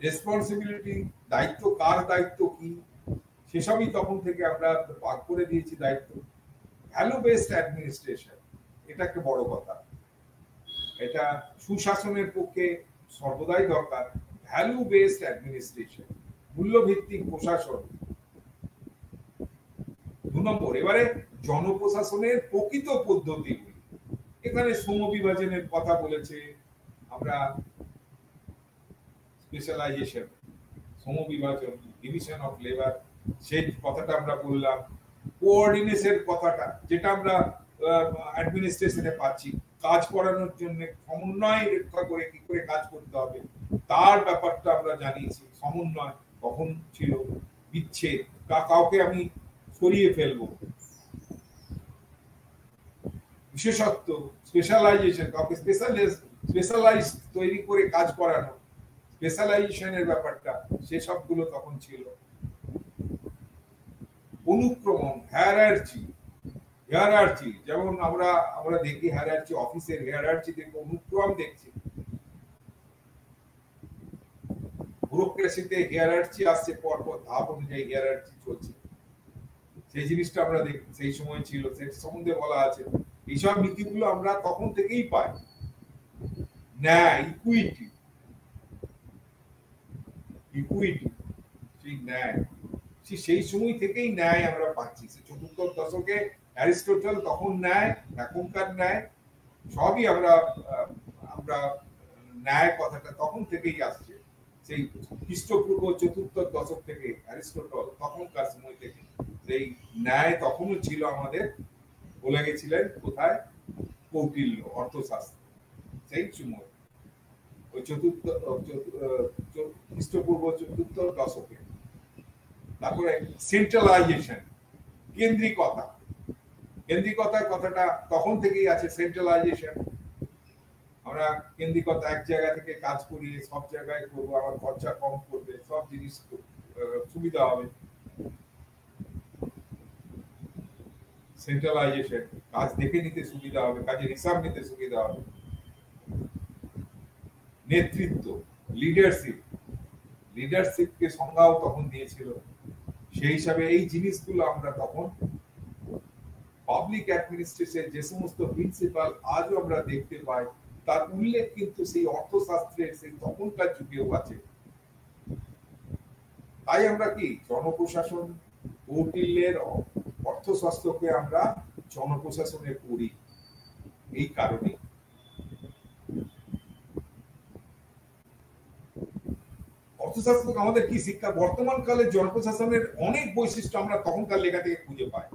রেসপন্সিবিলিটি, দায়িত্ব, কার দায়িত্ব কি, সেসবই তখন থেকে আমরা ভাগ করে দিয়েছি দায়িত্ব। ভ্যালু বেসড অ্যাডমিনিস্ট্রেশন, এটা একটা বড় কথা, এটা সুশাসনের পক্ষে সর্বদাই দরকার। ভ্যালু বেসড অ্যাডমিনিস্ট্রেশন, মূল্যভিত্তিক প্রশাসন। 2 নম্বর, এবারে জনপ্রশাসনের প্রকৃত পদ্ধতিগুলি। এখানে সমবিভাজনের কথা বলেছে, আমরা স্পেশালাইজেশন, সমবিভাজন, ডিভিশন অফ লেবার, সেই কথাটা আমরা বললাম। কোঅর্ডিনেশনের কথাটা, যেটা আমরা অ্যাডমিনিস্ট্রেশনে পাচ্ছি, কাজ করানোর জন্য সমন্বয় রক্ষা করে কি করে কাজ করতে হবে তার ব্যাপারটা আমরা জানিয়েছি। সমন্বয় কখন ছিল, বিচ্ছেদ, কাউকে আমি সরিয়ে ফেলবো, বিশেষত্ব, স্পেশালাইজেশন, কাউকে স্পেশালাইজ তৈরি করে কাজ করানো, স্পেশালাইজেশনের ব্যাপারটা, সেসবগুলো তখন ছিল। অনুক্রমণ, হায়ারার্চি, যেমন আমরা দেখি হায়ারার্চি, অফিসের হায়ারার্চি দেখি, অনুক্রম দেখছি। ব্যুরোক্রেসিতে হায়ারার্চি আসছে, পরপর ধাপ অনুযায়ী হায়ারার্চি চলছে, সেই জিনিসটা আমরা দেখি সেই সময় ছিল, সেই সম্বন্ধে বলা আছে। এইসব নীতিগুলো আমরা তখন থেকেই পাই। ন্যায়, ইকুইটি, সেই ন্যায়, সেই সময় থেকেই ন্যায় আমরা পাচ্ছি। 4th দশকে অ্যারিস্টটল তখন ন্যায়, এখনকার ন্যায়, সবই আমরা ন্যায় কথাটা তখন থেকেই আসছে। সেই খ্রিস্টপূর্ব 4th দশক থেকে অ্যারিস্টটল তখনকার সময় থেকে সেই ন্যায় তখনও ছিল আমাদের। বলে গেছিলেন কোথায়, কৌটিল্য, অর্থশাস্ত্র, সেই সময় ওই খ্রিস্টপূর্ব 4th দশকে। তারপরে সেন্ট্রালাইজেশন, কেন্দ্রিকতা কথাটা তখন থেকেই আছে। সেন্ট্রালাইজেশন, আমরা কেন্দ্রিকতা, এক জায়গা থেকে কাজ করি, সব জায়গায় করবো, আমার খরচা কম করবে, সব জিনিস সুবিধা হবে। সেন্ট্রালাইজেশন, কাজ দেখে নিতে সুবিধা হবে, কাজের হিসাব নিতে সুবিধা হবে। নেতৃত্ব, লিডারশিপকে সংজ্ঞাও তখন দিয়েছিল। সেই হিসাবে এই জিনিসগুলো আমরা তখন পাবলিক অ্যাডমিনিস্ট্রেশন যে সমস্ত প্রিন্সিপাল আজও আমরা দেখতে পাই, তার উল্লেখ কিন্তু সেই অর্থশাস্ত্রের সেই তখনকার যুগেও আছে। তাই আমরা কি জনপ্রশাসন, কৌটিল্যের অর্থশাস্ত্রকে আমরা জনপ্রশাসনে পড়ি এই কারণে। অর্থশাস্ত্র আমাদের কি শিক্ষা? বর্তমান কালে জনপ্রশাসনের অনেক বৈশিষ্ট্য আমরা তখনকার লেখা থেকে খুঁজে পাই।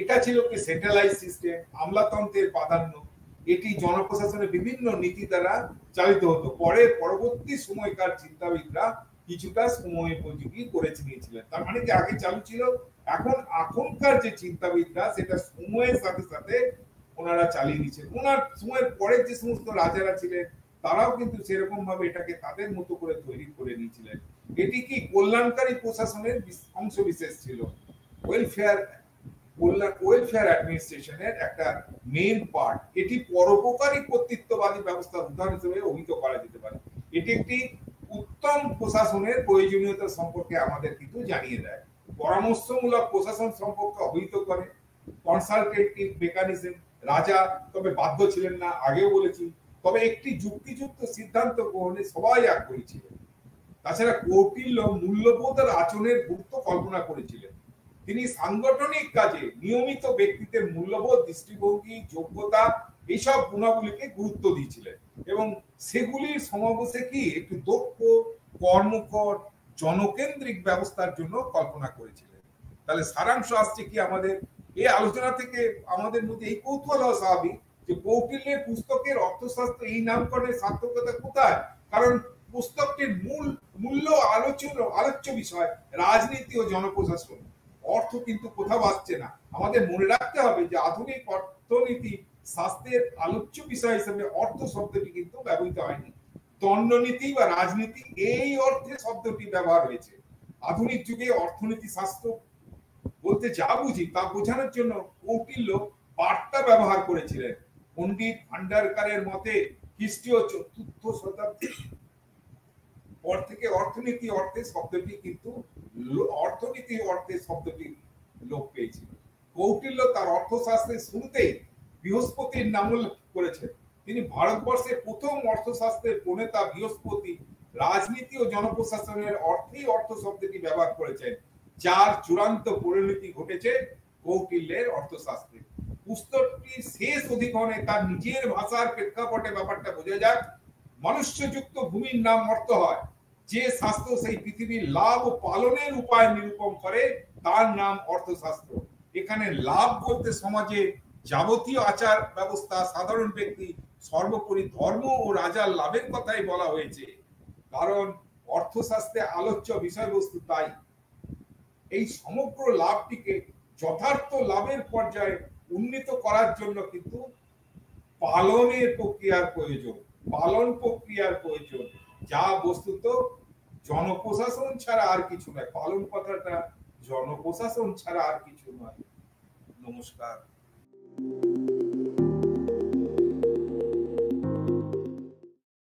এটা ছিল কি সেন্ট্রালাইজ সিস্টেম, আমলাতন্ত্রের প্রাধান্য, এটি জনপ্রশাসনের বিভিন্ন নীতি দ্বারা চালিত হতো। পরে পরবর্তী সময়কার চিন্তাবিদরা কিছুটা সময়োপযোগী করে নিয়েছিলেন। তার মানে কি আগে চালু ছিল, এখনকার যে চিন্তাবিদরা সেটা সময়ের সাথে সাথে ওনারা চালিয়ে নিচ্ছেন। ওনার সময়ের পরে যে সমস্ত রাজারা ছিলেন তারাও কিন্তু সেরকম ভাবে এটাকে তাদের মতো করে তৈরি করে নিয়েছিলেন। এটি কি কল্যাণকারী প্রশাসনের অংশ বিশেষ ছিল। ওয়েলফেয়ার অ্যাডমিনিস্ট্রেশনের একটা মেইন পার্ট। এটি পরোপকারী কর্তৃত্ববাদী ব্যবস্থার উদাহরণ হিসেবে অভিহিত করা যেতে পারে। এটি একটি উত্তম প্রশাসনের প্রয়োজনীয়তা সম্পর্কে আমাদের কিন্তু জানিয়ে দেয়। পরামর্শমূলক প্রশাসন সম্পর্কে অবহিত করে। কনসালটেটিভ মেকানিজম, রাজা তবে বাধ্য ছিলেন না, আগেও বলেছি, তবে একটি যুক্তিযুক্ত সিদ্ধান্ত গ্রহণে সবাই আগ্রহী ছিলেন। তাছাড়া কৌটিল্য মূল্যবোধ আর আচরণের গুরুত্ব কল্পনা করেছিলেন। তিনি সাংগঠনিক কাজে নিয়মিত ব্যক্তিদের মূল্যবোধ, দৃষ্টিভঙ্গি, যোগ্যতা এইসব গুণাবলীকে গুরুত্ব দিয়েছিলেন এবং সেগুলির সমাবেশে কি একটি দক্ষ, কর্মকর, জনকেন্দ্রিক ব্যবস্থার জন্য কল্পনা করেছিলেন। তাহলে সারাংশ আসছে কি আমাদের এই আলোচনা থেকে আমাদের মধ্যে এই কৌতূহল হওয়া স্বাভাবিক যে কৌটিল্যের পুস্তকের অর্থশাস্ত্র এই নামকরণের সার্থকতা কোথায়। কারণ পুস্তকটির মূল্য আলোচ্য বিষয় রাজনীতি ও জনপ্রশাসন, অর্থ কিন্তু কোথাও আসছে না। আমাদের মনে রাখতে হবে যে আধুনিক অর্থনীতি শাস্ত্রের আলোচ্য বিষয় হিসেবে অর্থ শব্দটি কিন্তু ব্যবহৃত হয়নি। দণ্ডনীতি বা রাজনীতি এই অর্থে শব্দটি ব্যবহার হয়েছে। আধুনিক যুগে অর্থনীতি শাস্ত্র বলতে যা বুঝি তা বোঝানোর জন্য কৌটিল্য বার্তা ব্যবহার করেছিলেন। পণ্ডিত ভান্ডারকারের মতে খ্রিস্টীয় ৪র্থ শতাব্দী পর থেকে অর্থনীতি অর্থে শব্দটি কিন্তু লোপ পেয়েছিল। কৌটিল্য তার অর্থশাস্ত্রের শুরুতেই বৃহস্পতির নাম উল্লেখ করেছেন। তিনি ভারতবর্ষের প্রথম অর্থশাস্ত্রের প্রণেতা বৃহস্পতি রাজনীতি ও জনপ্রশাসনের অর্থেই অর্থ শব্দটি ব্যবহার করেছেন, যার চূড়ান্ত পরিণতি ঘটেছে কৌটিল্যের অর্থশাস্ত্রে। পুস্তকটির শেষ অধিকরণে তার নিজের ভাষার প্রেক্ষাপটে ব্যাপারটা বোঝা যায়। মনুষ্যযুক্ত ভূমির নাম অর্থ হয়। যে শাস্ত্র সেই পৃথিবীর লাভ ও পালনের উপায় নিরূপণ করে তার নাম অর্থশাস্ত্র। এখানে লাভ বলতে সমাজে যাবতীয় আচার ব্যবস্থা, সাধারণ ব্যক্তি, সর্বোপরি ধর্ম ও রাজার লাভের কথাই বলা হয়েছে। কারণ অর্থশাস্ত্রে আলোচ্য বিষয়বস্তু তাই। এই সমগ্র লাভটিকে যথার্থ লাভের পর্যায়ে উন্নীত করার জন্য কিন্তু পালন প্রক্রিয়ার প্রয়োজন, যা বস্তুত জনপ্রশাসন ছাড়া আর কিছু নয়। পালন কথাটা জনপ্রশাসন ছাড়া আর কিছু নয়। নমস্কার।